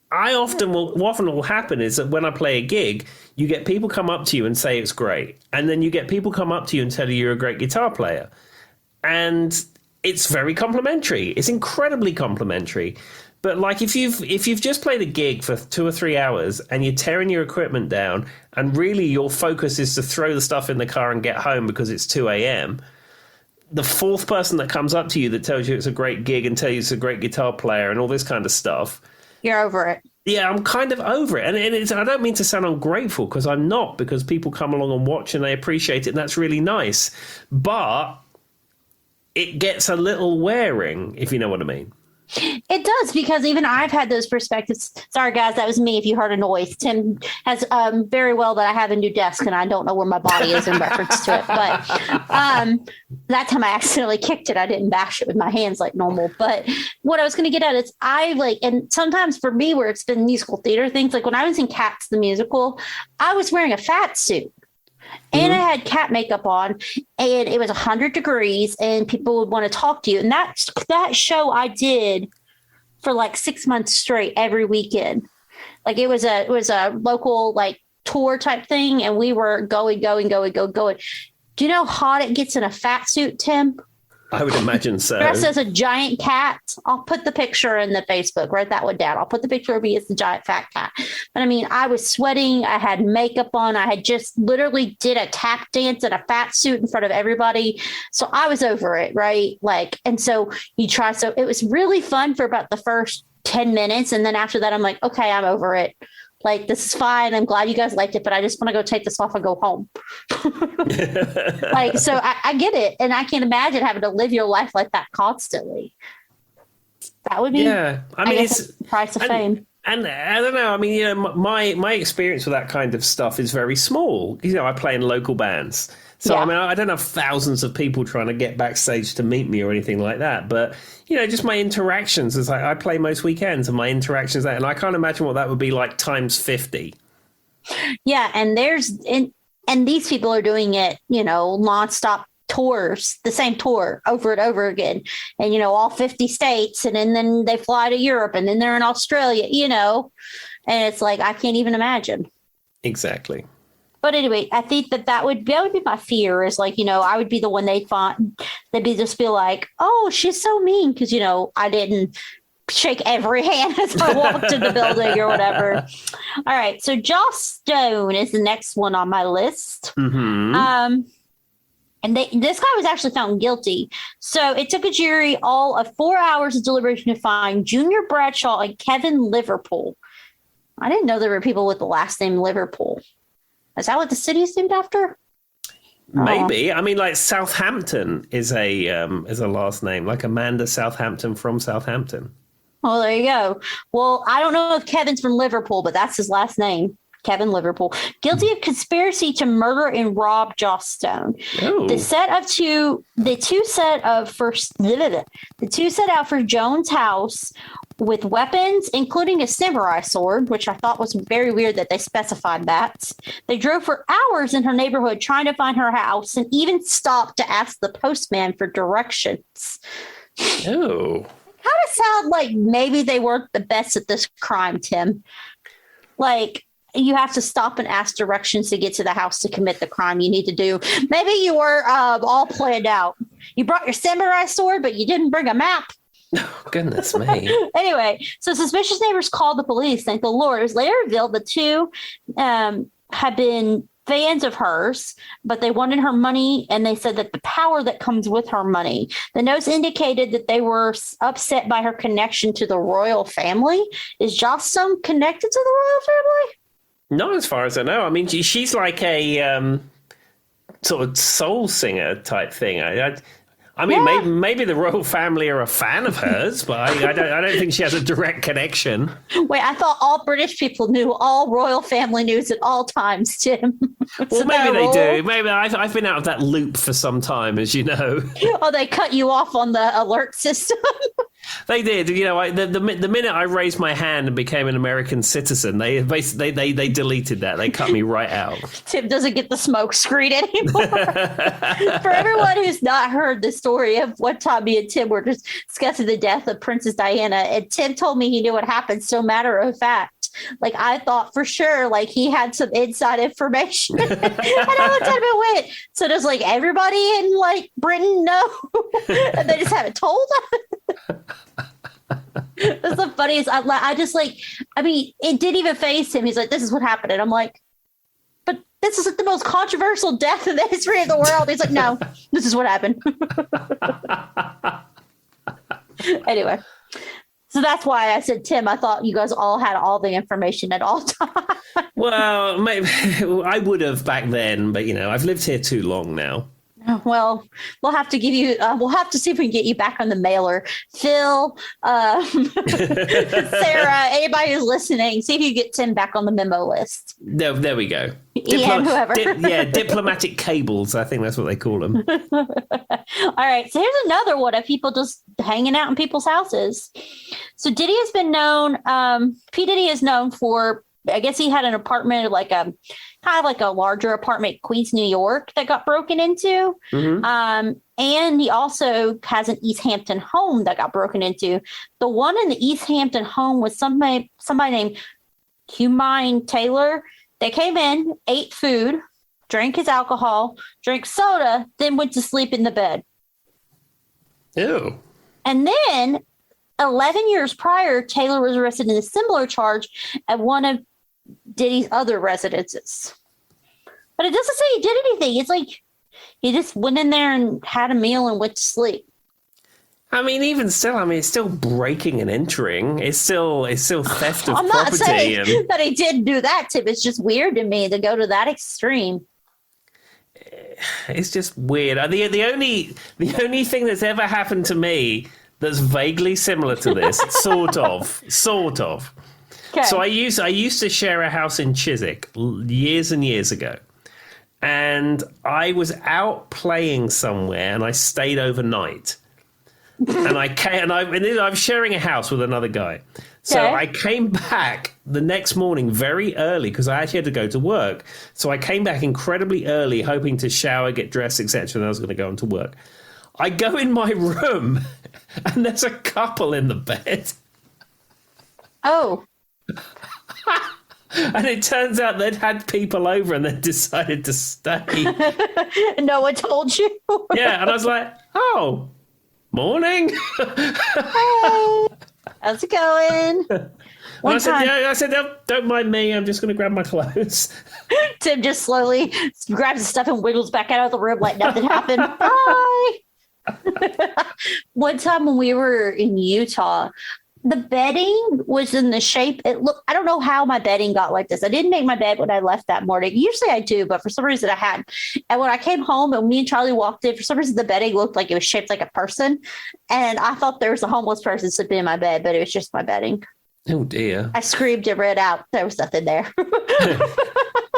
[SPEAKER 1] what often will happen is that when I play a gig, you get people come up to you and say it's great, and then you get people come up to you and tell you you're a great guitar player, and it's very complimentary. It's incredibly complimentary. But like, if you've just played a gig for 2 or 3 hours and you're tearing your equipment down, and really your focus is to throw the stuff in the car and get home because it's 2 a.m., the fourth person that comes up to you that tells you it's a great gig and tells you it's a great guitar player and all this kind of stuff,
[SPEAKER 2] you're over it.
[SPEAKER 1] Yeah, I'm kind of over it. And I don't mean to sound ungrateful, because I'm not, because people come along and watch and they appreciate it, and that's really nice. But it gets a little wearing, if you know what I mean.
[SPEAKER 2] It does, because even I've had those perspectives. Sorry, guys, that was me if you heard a noise. Tim has very well that I have a new desk and I don't know where my body is in reference to it. But that time I accidentally kicked it. I didn't bash it with my hands like normal. But what I was going to get at is and sometimes for me where it's been musical theater things, like when I was in Cats the musical, I was wearing a fat suit. And I had cat makeup on, and it was 100 degrees, and people would want to talk to you. And that show I did for like 6 months straight every weekend. Like, it was a local like tour type thing, and we were going. Do you know how hot it gets in a fat suit, Tim?
[SPEAKER 1] I would imagine so.
[SPEAKER 2] Dressed as a giant cat. I'll put the picture in the Facebook. Write that one down. I'll put the picture of me as the giant fat cat. But I mean, I was sweating. I had makeup on. I had just literally did a tap dance in a fat suit in front of everybody. So I was over it, right? Like, and so it was really fun for about the first 10 minutes. And then after that, I'm like, okay, I'm over it. Like, this is fine. I'm glad you guys liked it, but I just want to go take this off and go home. Like, so I get it. And I can't imagine having to live your life like that constantly. That would be,
[SPEAKER 1] I mean,
[SPEAKER 2] it's the price of fame.
[SPEAKER 1] And I don't know. I mean, my experience with that kind of stuff is very small. I play in local bands, so I mean, I don't have thousands of people trying to get backstage to meet me or anything like that. But just my interactions is like I play most weekends, and my interactions and I can't imagine what that would be like times 50.
[SPEAKER 2] Yeah, and and these people are doing it, nonstop tours, the same tour over and over again, and all 50 states, and then they fly to Europe, and then they're in Australia, and it's like I can't even imagine.
[SPEAKER 1] Exactly.
[SPEAKER 2] But anyway, I think that would be my fear is like, I would be the one they'd just be like, oh, she's so mean because I didn't shake every hand as I walked in the building or whatever. All right, so Joss Stone is the next one on my list.
[SPEAKER 1] Mm-hmm.
[SPEAKER 2] And this guy was actually found guilty. So it took a jury all of 4 hours of deliberation to find Junior Bradshaw and Kevin Liverpool. I didn't know there were people with the last name Liverpool. Is that what the city is named after?
[SPEAKER 1] Maybe. I mean, like Southampton is a last name, like Amanda Southampton from Southampton.
[SPEAKER 2] Oh, there you go. Well, I don't know if Kevin's from Liverpool, but that's his last name. Kevin Liverpool, guilty of conspiracy to murder and rob Joss Stone.
[SPEAKER 1] Oh.
[SPEAKER 2] The two set out for Jones' house with weapons, including a samurai sword, which I thought was very weird that they specified that. They drove for hours in her neighborhood trying to find her house and even stopped to ask the postman for directions.
[SPEAKER 1] Oh.
[SPEAKER 2] Kind of sound like maybe they weren't the best at this crime, Tim. Like, you have to stop and ask directions to get to the house to commit the crime you need to do. Maybe you were all planned out. You brought your samurai sword, but you didn't bring a map.
[SPEAKER 1] Oh, goodness me.
[SPEAKER 2] Anyway, so suspicious neighbors called the police. Thank the Lord. It was later revealed the two had been fans of hers, but they wanted her money, and they said that the power that comes with her money. The notes indicated that they were upset by her connection to the royal family. Is Joss Stone connected to the royal family?
[SPEAKER 1] Not as far as I know. I mean, she's like a sort of soul singer type thing. I mean, maybe the royal family are a fan of hers, but I don't think she has a direct connection.
[SPEAKER 2] Wait, I thought all British people knew all royal family news at all times, Tim.
[SPEAKER 1] Well, maybe they do. Maybe I've been out of that loop for some time, as you know.
[SPEAKER 2] Oh, they cut you off on the alert system.
[SPEAKER 1] They did. The minute I raised my hand and became an American citizen, they deleted that. They cut me right out.
[SPEAKER 2] Tim doesn't get the smoke screen anymore. For everyone who's not heard the story of one time me and Tim were just discussing the death of Princess Diana, and Tim told me he knew what happened. So matter of fact, like I thought for sure, like he had some inside information. And I looked at him and went, so does like everybody in like Britain know? And they just haven't told us. That's the funniest. I mean, it didn't even faze him. He's like, this is what happened. And I'm like, but this is the most controversial death in the history of the world. He's like, no, this is what happened. Anyway. So that's why I said, Tim, I thought you guys all had all the information at all times.
[SPEAKER 1] Well, maybe I would have back then, but I've lived here too long now.
[SPEAKER 2] Well, we'll have to give you. We'll have to see if we can get you back on the mailer, Phil, Sarah, anybody who's listening. See if you get Tim back on the memo list.
[SPEAKER 1] There we go.
[SPEAKER 2] Ian, whoever.
[SPEAKER 1] Diplomatic cables. I think that's what they call them.
[SPEAKER 2] All right. So here's another one of people just hanging out in people's houses. So Diddy has been known. P. Diddy is known for. I guess he had an apartment, like a kind of like a larger apartment, Queens, New York, that got broken into. Mm-hmm. And he also has an East Hampton home that got broken into. The one in the East Hampton home was somebody named Humine Taylor. They came in, ate food, drank his alcohol, drank soda, then went to sleep in the bed.
[SPEAKER 1] Ew.
[SPEAKER 2] And then 11 years prior, Taylor was arrested in a similar charge at one of Diddy's other residences. But it doesn't say he did anything. It's like he just went in there and had a meal and went to sleep.
[SPEAKER 1] I mean, even still, it's still breaking and entering. It's still theft of property.
[SPEAKER 2] I'm not saying that he didn't do that, Tim. It's just weird to me to go to that extreme.
[SPEAKER 1] It's just weird. The only thing that's ever happened to me that's vaguely similar to this, sort of,
[SPEAKER 2] Okay.
[SPEAKER 1] So I used to share a house in Chiswick years and years ago. And I was out playing somewhere and I stayed overnight. And I'm sharing a house with another guy. So
[SPEAKER 2] Okay.
[SPEAKER 1] I came back the next morning very early because I actually had to go to work. So I came back incredibly early, hoping to shower, get dressed, etc. And I was going to go into work. I go in my room and there's a couple in the bed.
[SPEAKER 2] Oh.
[SPEAKER 1] And it turns out they'd had people over and they decided to stay.
[SPEAKER 2] No one told you?
[SPEAKER 1] Yeah, and I was like, oh, morning.
[SPEAKER 2] Hey, how's it going?
[SPEAKER 1] I said, don't mind me. I'm just going to grab my clothes.
[SPEAKER 2] Tim just slowly grabs his stuff and wiggles back out of the room like nothing happened. Bye. One time when we were in Utah, the bedding was in the shape. I don't know how my bedding got like this. I didn't make my bed when I left that morning. Usually I do, but for some reason I hadn't. And when I came home and me and Charlie walked in, for some reason the bedding looked like it was shaped like a person. And I thought there was a homeless person sleeping in my bed, but it was just my bedding.
[SPEAKER 1] Oh, dear.
[SPEAKER 2] I screamed and ran out. There was nothing there.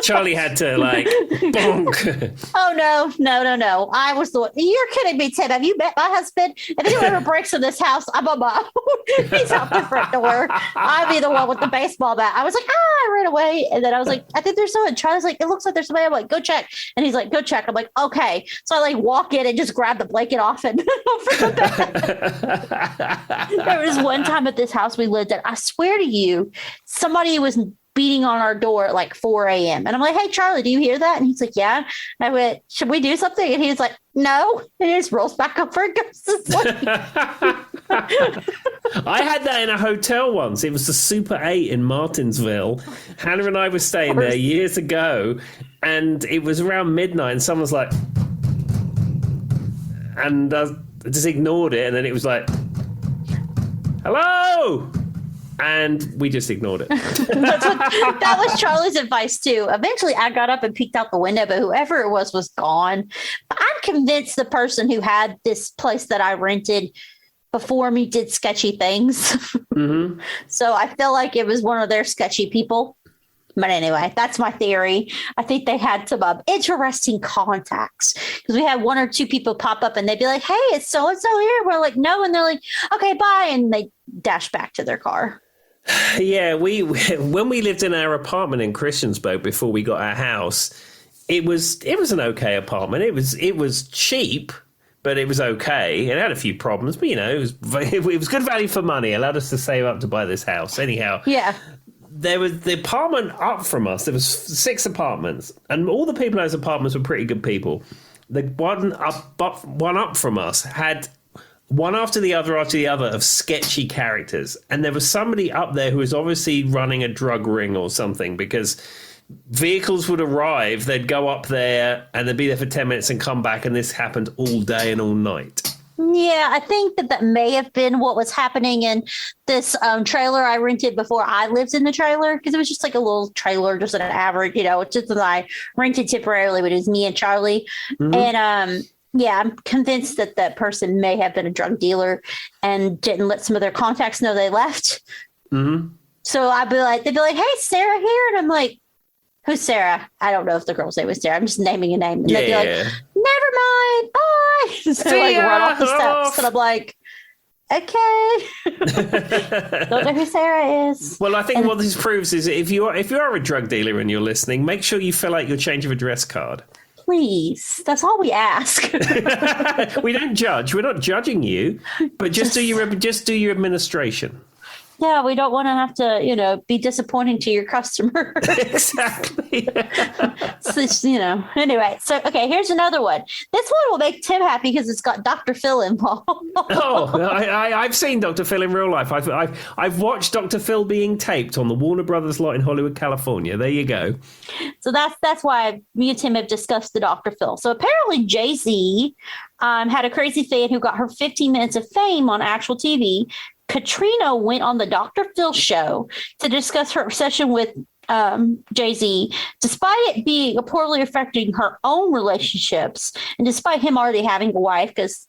[SPEAKER 1] Charlie had to bonk.
[SPEAKER 2] Oh, no. I was the one. You're kidding me, Tim. Have you met my husband? If anyone ever breaks in this house, I'm on my own. He's out the front door. I'd be the one with the baseball bat. I was like, I ran away. And then I was like, I think there's someone. Charlie's like, it looks like there's somebody. I'm like, go check. And he's like, go check. I'm like, okay. So I walk in and just grab the blanket off and over the bed. There was one time at this house we lived at, I swear to you, somebody was beating on our door at 4 a.m. And I'm like, hey, Charlie, do you hear that? And he's like, yeah. And I went, should we do something? And he's like, no. And he just rolls back over and goes to sleep.
[SPEAKER 1] I had that in a hotel once. It was the Super 8 in Martinsville. Hannah and I were staying there years ago. And it was around midnight. And someone's like, and I just ignored it. And then it was like, hello. And we just ignored it.
[SPEAKER 2] That was Charlie's advice, too. Eventually, I got up and peeked out the window, but whoever it was gone. But I'm convinced the person who had this place that I rented before me did sketchy things.
[SPEAKER 1] Mm-hmm.
[SPEAKER 2] So I feel like it was one of their sketchy people. But anyway, that's my theory. I think they had some interesting contacts because we had one or two people pop up and they'd be like, hey, it's so-and-so here. We're like, no. And they're like, okay, bye. And they dash back to their car.
[SPEAKER 1] Yeah, when we lived in our apartment in Christiansburg before we got our house, it was an okay apartment. It was cheap, but it was okay. It had a few problems, but it was good value for money. It allowed us to save up to buy this house. Anyhow,
[SPEAKER 2] yeah.
[SPEAKER 1] There was the apartment up from us. There was 6 apartments, and all the people in those apartments were pretty good people. The one up from us had one after the other of sketchy characters. And there was somebody up there who was obviously running a drug ring or something because vehicles would arrive, they'd go up there and they'd be there for 10 minutes and come back. And this happened all day and all night.
[SPEAKER 2] Yeah, I think that may have been what was happening in this trailer I rented before I lived in the trailer because it was just like a little trailer, just an average, it's just that I rented temporarily, but it was me and Charlie. Mm-hmm. And yeah, I'm convinced that that person may have been a drug dealer and didn't let some of their contacts know they left.
[SPEAKER 1] Mm-hmm. So
[SPEAKER 2] they'd be like, hey, Sarah here. And I'm like, who's Sarah? I don't know if the girl's name was Sarah. I'm just naming a name. And they'd be like, never mind. Bye. So they run off the steps. And I'm like, okay. Don't know who Sarah is.
[SPEAKER 1] Well, I think what this proves is if you are a drug dealer and you're listening, make sure you fill out your change of address card.
[SPEAKER 2] Please. That's all we ask.
[SPEAKER 1] We don't judge. We're not judging you, but just do your administration.
[SPEAKER 2] Yeah, we don't want to have to, be disappointing to your customer.
[SPEAKER 1] Exactly.
[SPEAKER 2] So, anyway. So, okay, here's another one. This one will make Tim happy because it's got Dr. Phil involved.
[SPEAKER 1] I've seen Dr. Phil in real life. I've watched Dr. Phil being taped on the Warner Brothers lot in Hollywood, California. There you go.
[SPEAKER 2] So that's why me and Tim have discussed the Dr. Phil. So apparently Jay-Z had a crazy fan who got her 15 minutes of fame on actual TV. Katrina went on the Dr. Phil show to discuss her obsession with Jay-Z, despite it being poorly affecting her own relationships, and despite him already having a wife, because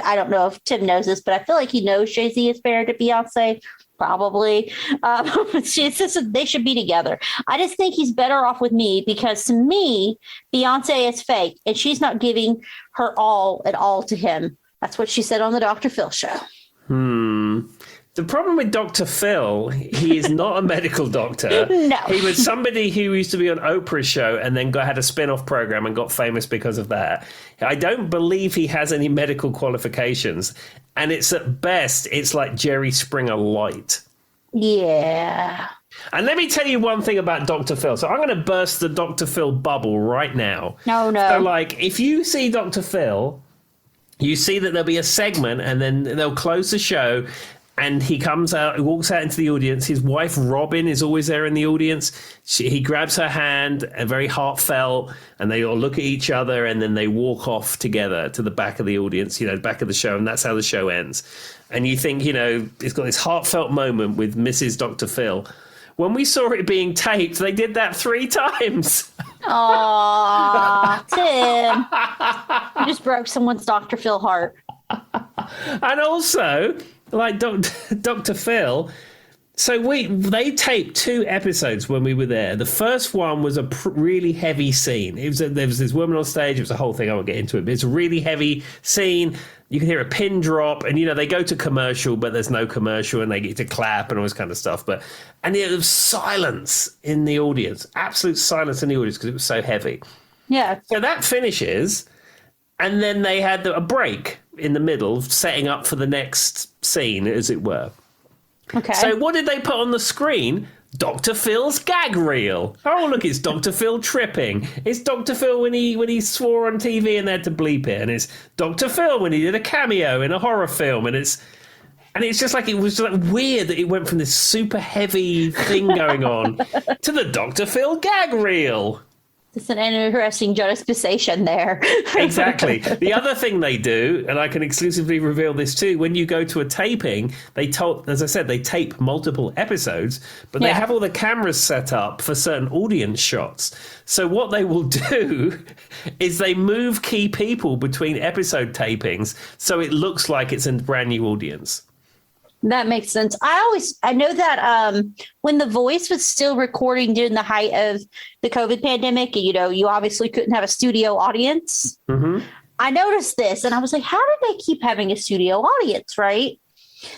[SPEAKER 2] I don't know if Tim knows this, but I feel like he knows Jay-Z is married to Beyonce. Probably. They should be together. I just think he's better off with me because to me, Beyonce is fake and she's not giving her all at all to him. That's what she said on the Dr. Phil show.
[SPEAKER 1] The problem with Dr. Phil, he is not a medical doctor.
[SPEAKER 2] No.
[SPEAKER 1] He was somebody who used to be on Oprah's show and then had a spin-off program and got famous because of that. I don't believe he has any medical qualifications. And it's at best, it's like Jerry Springer light.
[SPEAKER 2] Yeah.
[SPEAKER 1] And let me tell you one thing about Dr. Phil. So I'm going to burst the Dr. Phil bubble right now.
[SPEAKER 2] No.
[SPEAKER 1] So like, if you see Dr. Phil, you see that there'll be a segment and then they'll close the show. And he comes out, he walks out into the audience. His wife, Robin, is always there in the audience. He grabs her hand, and very heartfelt, and they all look at each other, and then they walk off together to the back of the audience, back of the show, and that's how the show ends. And you think, it's got this heartfelt moment with Mrs. Dr. Phil. When we saw it being taped, they did that 3 times.
[SPEAKER 2] Aw, Tim. You just broke someone's Dr. Phil heart.
[SPEAKER 1] And also, like Dr. Phil, so they taped 2 episodes when we were there. The first one was a really heavy scene. There was this woman on stage. It was a whole thing. I won't get into it, but it's a really heavy scene. You can hear a pin drop, and they go to commercial, but there's no commercial, and they get to clap and all this kind of stuff. And there was silence in the audience, absolute silence in the audience because it was so heavy.
[SPEAKER 2] Yeah.
[SPEAKER 1] So that finishes, and then they had a break in the middle, setting up for the next scene, as it were.
[SPEAKER 2] Okay.
[SPEAKER 1] So what did they put on the screen? Dr. Phil's gag reel. Oh, look, it's Dr. Phil tripping. It's Dr. Phil when he swore on TV and they had to bleep it. And it's Dr. Phil when he did a cameo in a horror film. And it's just like, it was like weird that it went from this super heavy thing going on to the Dr. Phil gag reel.
[SPEAKER 2] It's an interesting juxtaposition there.
[SPEAKER 1] Exactly. The other thing they do, and I can exclusively reveal this too, when you go to a taping, as I said, they tape multiple episodes, but they have all the cameras set up for certain audience shots. So what they will do is they move key people between episode tapings so it looks like it's a brand new audience.
[SPEAKER 2] That makes sense. I know that when The Voice was still recording during the height of the COVID pandemic, you obviously couldn't have a studio audience.
[SPEAKER 1] Mm-hmm.
[SPEAKER 2] I noticed this and I was like, how did they keep having a studio audience, right?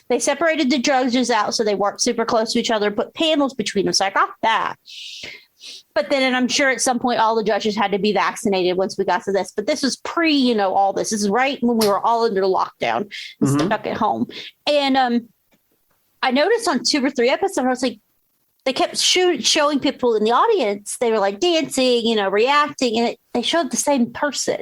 [SPEAKER 2] They separated the judges out so they weren't super close to each other, put panels between them. So I got that. But then I'm sure at some point all the judges had to be vaccinated once we got to this. But this was pre, all this. This is right when we were all under lockdown and stuck at home. And I noticed on 2 or 3 episodes, I was like, they kept showing people in the audience. They were like dancing, reacting, and they showed the same person.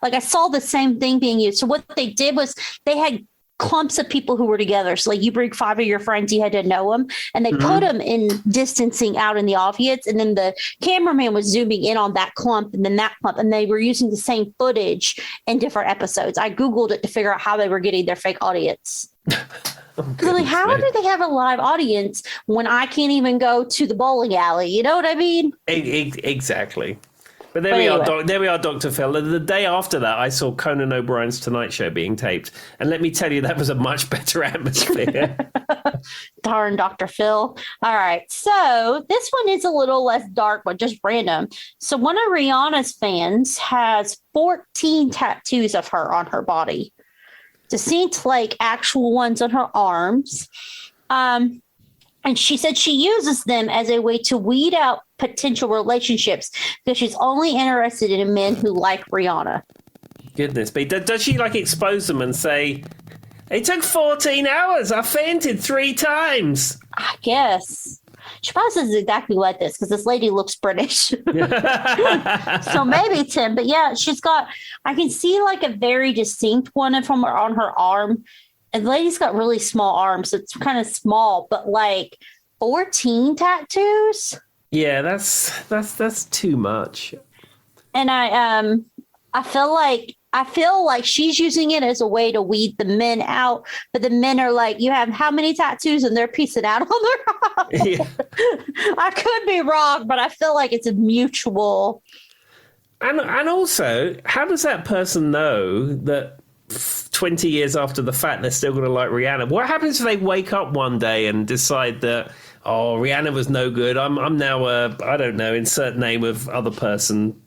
[SPEAKER 2] Like I saw the same thing being used. So what they did was they had clumps of people who were together. So like you bring 5 of your friends, you had to know them, and they put them in distancing out in the audience. And then the cameraman was zooming in on that clump and then that clump, and they were using the same footage in different episodes. I Googled it to figure out how they were getting their fake audience. Like, how do they have a live audience when I can't even go to the bowling alley? You know what I mean?
[SPEAKER 1] Exactly. But there we are, Dr. Phil. The day after that, I saw Conan O'Brien's Tonight Show being taped. And let me tell you, that was a much better atmosphere.
[SPEAKER 2] Darn Dr. Phil. All right. So this one is a little less dark, but just random. So one of Rihanna's fans has 14 tattoos of her on her body. Distinct, like actual ones on her arms. And she said she uses them as a way to weed out potential relationships because she's only interested in men who like Rihanna.
[SPEAKER 1] Goodness me. Does she expose them and say, it took 14 hours. I fainted 3 times.
[SPEAKER 2] I guess. She probably says exactly like this because this lady looks British. So maybe Tim, but yeah, I can see a very distinct one from her on her arm. And the lady's got really small arms, so it's kind of small, but 14 tattoos.
[SPEAKER 1] Yeah, that's too much.
[SPEAKER 2] And I feel like she's using it as a way to weed the men out, but the men are like, you have how many tattoos, and they're piecing out on their own. Yeah. I could be wrong, but I feel like it's a mutual.
[SPEAKER 1] And also, how does that person know that 20 years after the fact, they're still going to like Rihanna. What happens if they wake up one day and decide that, oh, Rihanna was no good. I'm now I don't know, insert name of other person.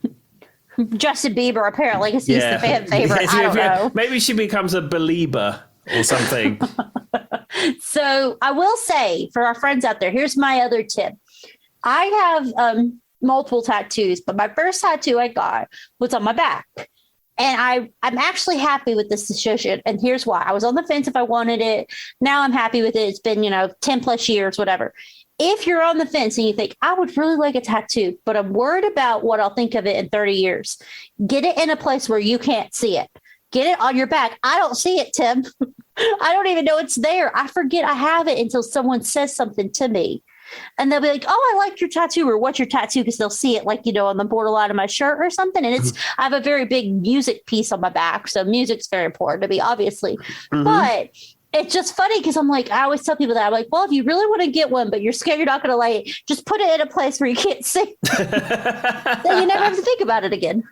[SPEAKER 2] Justin Bieber, apparently, because he's the fan favorite. I don't know.
[SPEAKER 1] Maybe she becomes a belieber or something.
[SPEAKER 2] So I will say, for our friends out there, here's my other tip. I have multiple tattoos, but my first tattoo I got was on my back. And I'm actually happy with this decision. And here's why. I was on the fence if I wanted it. Now I'm happy with it. It's been, 10 plus years, whatever. If you're on the fence and you think, I would really like a tattoo, but I'm worried about what I'll think of it in 30 years, get it in a place where you can't see it. Get it on your back. I don't see it, Tim. I don't even know it's there. I forget I have it until someone says something to me. And they'll be like, oh, I like your tattoo, or what's your tattoo? Because they'll see it like, on the borderline of my shirt or something. And I have a very big music piece on my back. So music's very important to me, obviously. Mm-hmm. But it's just funny because I'm like, I always tell people that. I'm like, well, if you really want to get one, but you're scared you're not going to like it, just put it in a place where you can't see. Then you never have to think about it again.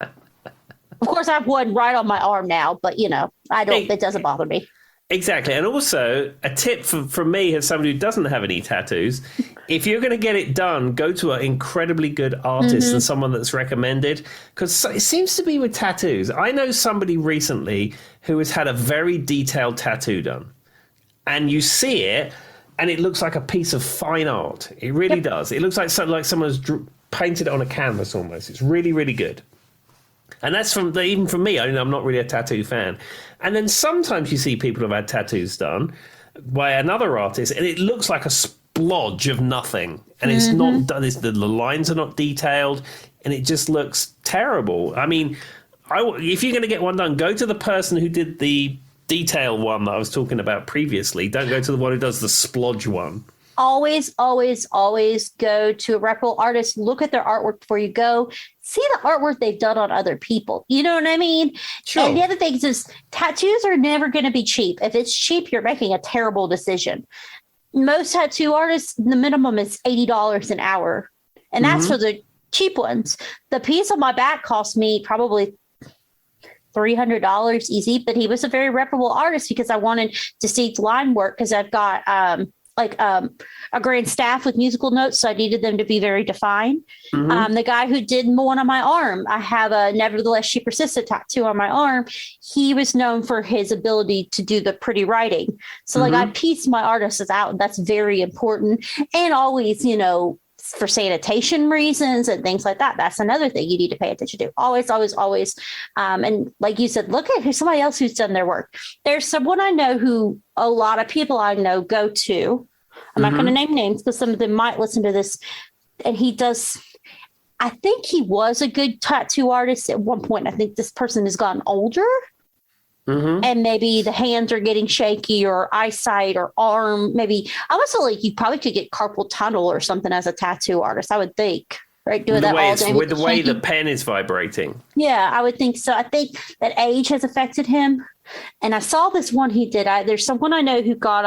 [SPEAKER 2] Of course, I have one right on my arm now, but, it doesn't bother me.
[SPEAKER 1] Exactly. And also a tip from me as somebody who doesn't have any tattoos, if you're going to get it done, go to an incredibly good artist and someone that's recommended, because it seems to be with tattoos. I know somebody recently who has had a very detailed tattoo done, and you see it and it looks like a piece of fine art. It really does. It looks like someone's painted it on a canvas almost. It's really, really good. And that's even from me. I'm not really a tattoo fan. And then sometimes you see people who've had tattoos done by another artist, and it looks like a splodge of nothing. And it's not done. The lines are not detailed, and it just looks terrible. I mean, if you're going to get one done, go to the person who did the detail one that I was talking about previously. Don't go to the one who does the splodge one.
[SPEAKER 2] Always, always, always go to a reputable artist. Look at their artwork before you go. See the artwork they've done on other people. You know what I mean? Sure. And the other thing is tattoos are never going to be cheap. If it's cheap, you're making a terrible decision. Most tattoo artists, the minimum is $80 an hour. And that's for the cheap ones. The piece on my back cost me probably $300 easy, but he was a very reputable artist because I wanted to see line work because I've got a grand staff with musical notes, so I needed them to be very defined. The guy who did one on my arm, I have a Nevertheless She Persisted tattoo on my arm. He was known for his ability to do the pretty writing. So I piece my artists out, and that's very important. And always, for sanitation reasons and things like that, that's another thing you need to pay attention to. Always, always, always. And like you said, look at somebody else who's done their work. There's someone I know who a lot of people I know go to. I'm not going to name names because some of them might listen to this. And I think he was a good tattoo artist at one point. I think this person has gotten older. And maybe the hands are getting shaky or eyesight or arm. Maybe I was like, you probably could get carpal tunnel or something as a tattoo artist, I would think. Right? Doing that all day.
[SPEAKER 1] With the way the pen is vibrating.
[SPEAKER 2] Yeah, I would think so. I think that age has affected him. And I saw this one he did. There's someone I know who got,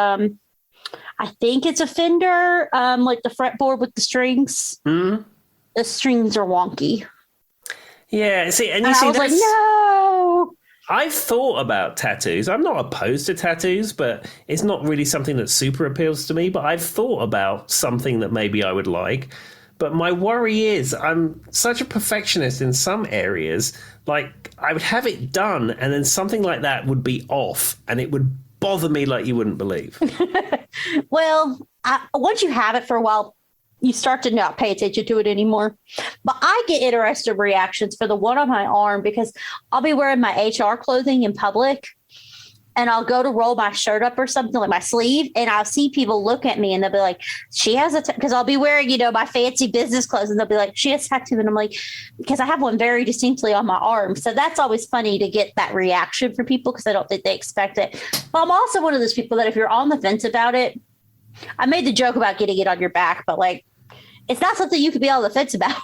[SPEAKER 2] I think it's a Fender, like the fretboard with the strings. The strings are wonky.
[SPEAKER 1] Yeah, see, and
[SPEAKER 2] I was like, no.
[SPEAKER 1] I've thought about tattoos. I'm not opposed to tattoos, but it's not really something that super appeals to me. But I've thought about something that maybe I would like. But my worry is I'm such a perfectionist in some areas. Like, I would have it done, and then something like that would be off, and it would bother me like you wouldn't believe.
[SPEAKER 2] Well, once you have it for a while, you start to not pay attention to it anymore. But I get interested reactions for the one on my arm because I'll be wearing my HR clothing in public and I'll go to roll my shirt up or something, like my sleeve, and I'll see people look at me and they'll be like, she has a because I'll be wearing, my fancy business clothes, and they'll be like, she has a tattoo. And I'm like, because I have one very distinctly on my arm. So that's always funny to get that reaction from people because I don't think they expect it. But I'm also one of those people that if you're on the fence about it, I made the joke about getting it on your back, but like, it's not something you could be on the fence about.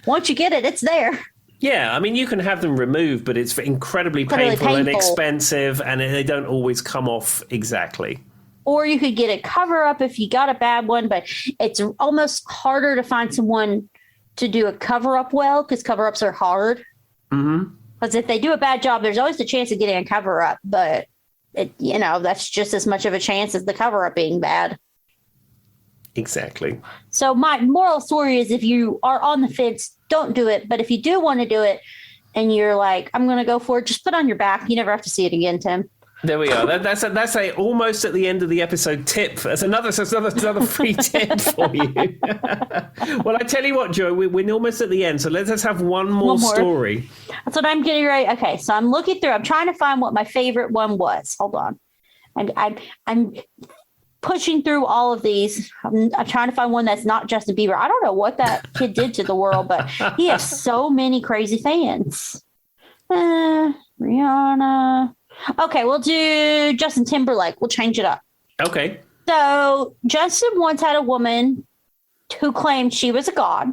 [SPEAKER 2] Once you get it, it's there.
[SPEAKER 1] Yeah, I mean, you can have them removed, but it's incredibly painful and expensive, and they don't always come off exactly.
[SPEAKER 2] Or you could get a cover-up if you got a bad one, but it's almost harder to find someone to do a cover-up well, because cover-ups are hard. Because if they do a bad job, there's always the chance of getting a cover up, but that's just as much of a chance as the cover up being bad.
[SPEAKER 1] Exactly.
[SPEAKER 2] So my moral story is, if you are on the fence, don't do it. But if you do want to do it and you're like, I'm going to go for it, just put it on your back. You never have to see it again, Tim.
[SPEAKER 1] There we are. That's a almost at the end of the episode tip. That's another free tip for you. Well, I tell you what, Joe, we're almost at the end, so let's have one more story.
[SPEAKER 2] That's what I'm getting ready. Okay, so I'm looking through. I'm trying to find what my favorite one was. Hold on. I'm pushing through all of these. I'm trying to find one that's not Justin Bieber. I don't know what that kid did to the world, but he has so many crazy fans. Rihanna. Okay, we'll do Justin Timberlake. We'll change it up.
[SPEAKER 1] Okay.
[SPEAKER 2] So Justin once had a woman who claimed she was a god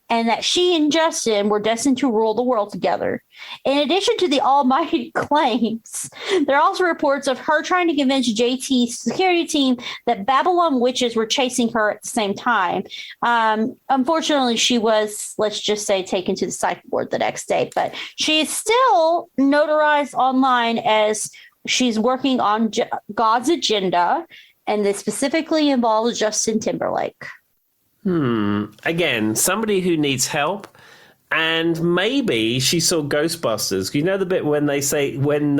[SPEAKER 2] and that she and Justin were destined to rule the world together. In addition to the almighty claims, there are also reports of her trying to convince JT's security team that Babylon witches were chasing her at the same time. Unfortunately, she was, let's just say, taken to the psych ward the next day, but she is still notarized online as she's working on God's agenda, and this specifically involves Justin Timberlake.
[SPEAKER 1] Again, somebody who needs help, and maybe she saw Ghostbusters. You know the bit when they say, when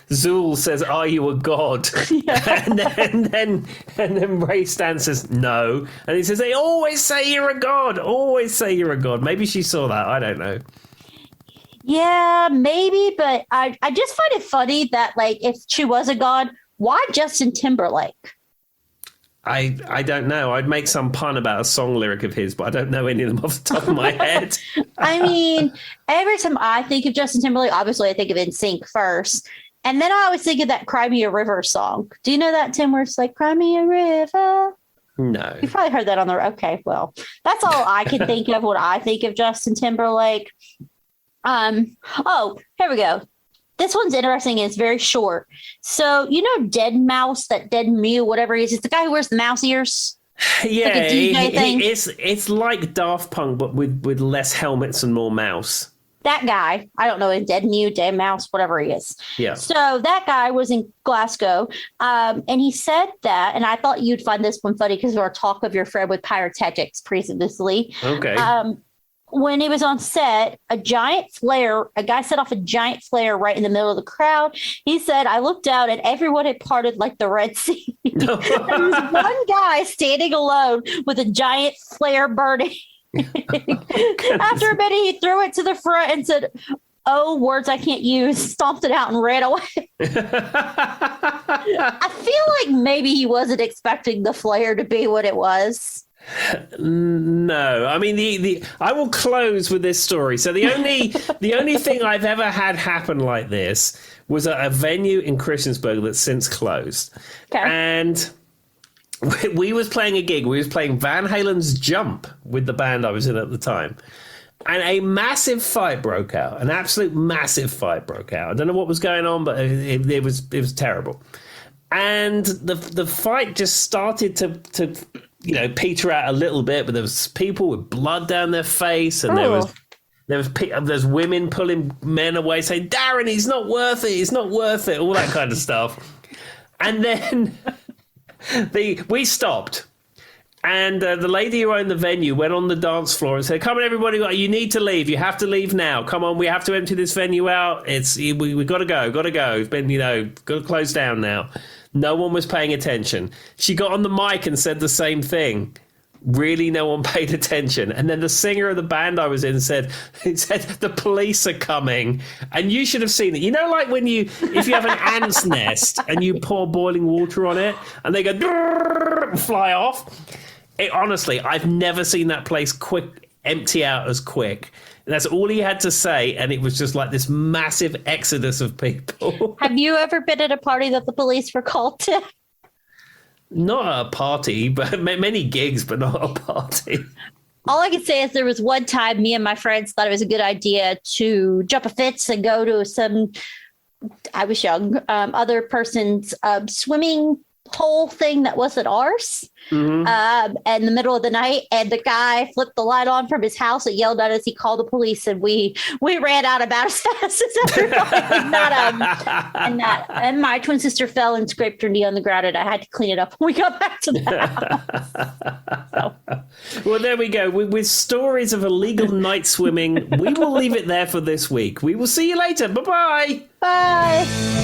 [SPEAKER 1] Zool says, "Are you a god?" Yeah. and then Ray Stan says, "No," and he says, "They always say you're a god. Always say you're a god." Maybe she saw that. I don't know.
[SPEAKER 2] Yeah, maybe, but I just find it funny that, like, if she was a god, why Justin Timberlake?
[SPEAKER 1] I don't know. I'd make some pun about a song lyric of his, but I don't know any of them off the top of my head.
[SPEAKER 2] I mean, every time I think of Justin Timberlake, obviously I think of NSYNC first. And then I always think of that Cry Me a River song. Do you know that, Tim, where it's like, Cry Me a River?
[SPEAKER 1] No.
[SPEAKER 2] You probably heard that on the... Okay, well, that's all I can think of when I think of Justin Timberlake. Oh, here we go. This one's interesting. It's very short. So, you know, Dead Mouse, that Dead Mew, whatever he is. It's the guy who wears the mouse ears.
[SPEAKER 1] Yeah,
[SPEAKER 2] like a DJ thing.
[SPEAKER 1] It's like Daft Punk, but with less helmets and more mouse.
[SPEAKER 2] That guy, I don't know, Dead Mew, Dead Mouse, whatever he is.
[SPEAKER 1] Yeah.
[SPEAKER 2] So that guy was in Glasgow, and he said that, and I thought you'd find this one funny because of our talk of your friend with pyrotechnics previously.
[SPEAKER 1] Okay.
[SPEAKER 2] When he was on set, a guy set off a giant flare right in the middle of the crowd. He said, I looked out and everyone had parted like the Red Sea. There was one guy standing alone with a giant flare burning. After a minute, he threw it to the front and said, "Oh, words I can't use," stomped it out and ran away. I feel like maybe he wasn't expecting the flare to be what it was.
[SPEAKER 1] No, I mean I will close with this story. So the only thing I've ever had happen like this was at a venue in Christiansburg that's since closed. Okay. And we was playing a gig. We was playing Van Halen's Jump with the band I was in at the time. And a massive fight broke out. An absolute massive fight broke out. I don't know what was going on, but it was terrible. And the fight just started to peter out a little bit, but there was people with blood down their face, and there's women pulling men away saying, "Darren, he's not worth it," all that kind of stuff. And then we stopped, and the lady who owned the venue went on the dance floor and said, "Come on, everybody, you need to leave. You have to leave now. Come on, we have to empty this venue out. We got to go. It's been, got to close down now." No one was paying attention. She got on the mic and said the same thing. Really, no one paid attention. And then the singer of the band I was in said, "The police are coming." And you should have seen it. You know, like if you have an ant's nest and you pour boiling water on it and they go and fly off. Honestly, I've never seen that place empty out as quick. And that's all he had to say, and it was just like this massive exodus of people. Have
[SPEAKER 2] you ever been at a party that the police were called to?
[SPEAKER 1] Not at a party, but many gigs, but not a party.
[SPEAKER 2] All I can say is there was one time me and my friends thought it was a good idea to jump a fence and go to I was young, other person's swimming whole thing that wasn't ours in the middle of the night, and the guy flipped the light on from his house and yelled at us. He called the police, and we ran out about as fast as everybody. And my twin sister fell and scraped her knee on the ground, and I had to clean it up when we got back to the house.
[SPEAKER 1] Well, there we go. With stories of illegal night swimming, we will leave it there for this week. We will see you later. Bye-bye.
[SPEAKER 2] Bye.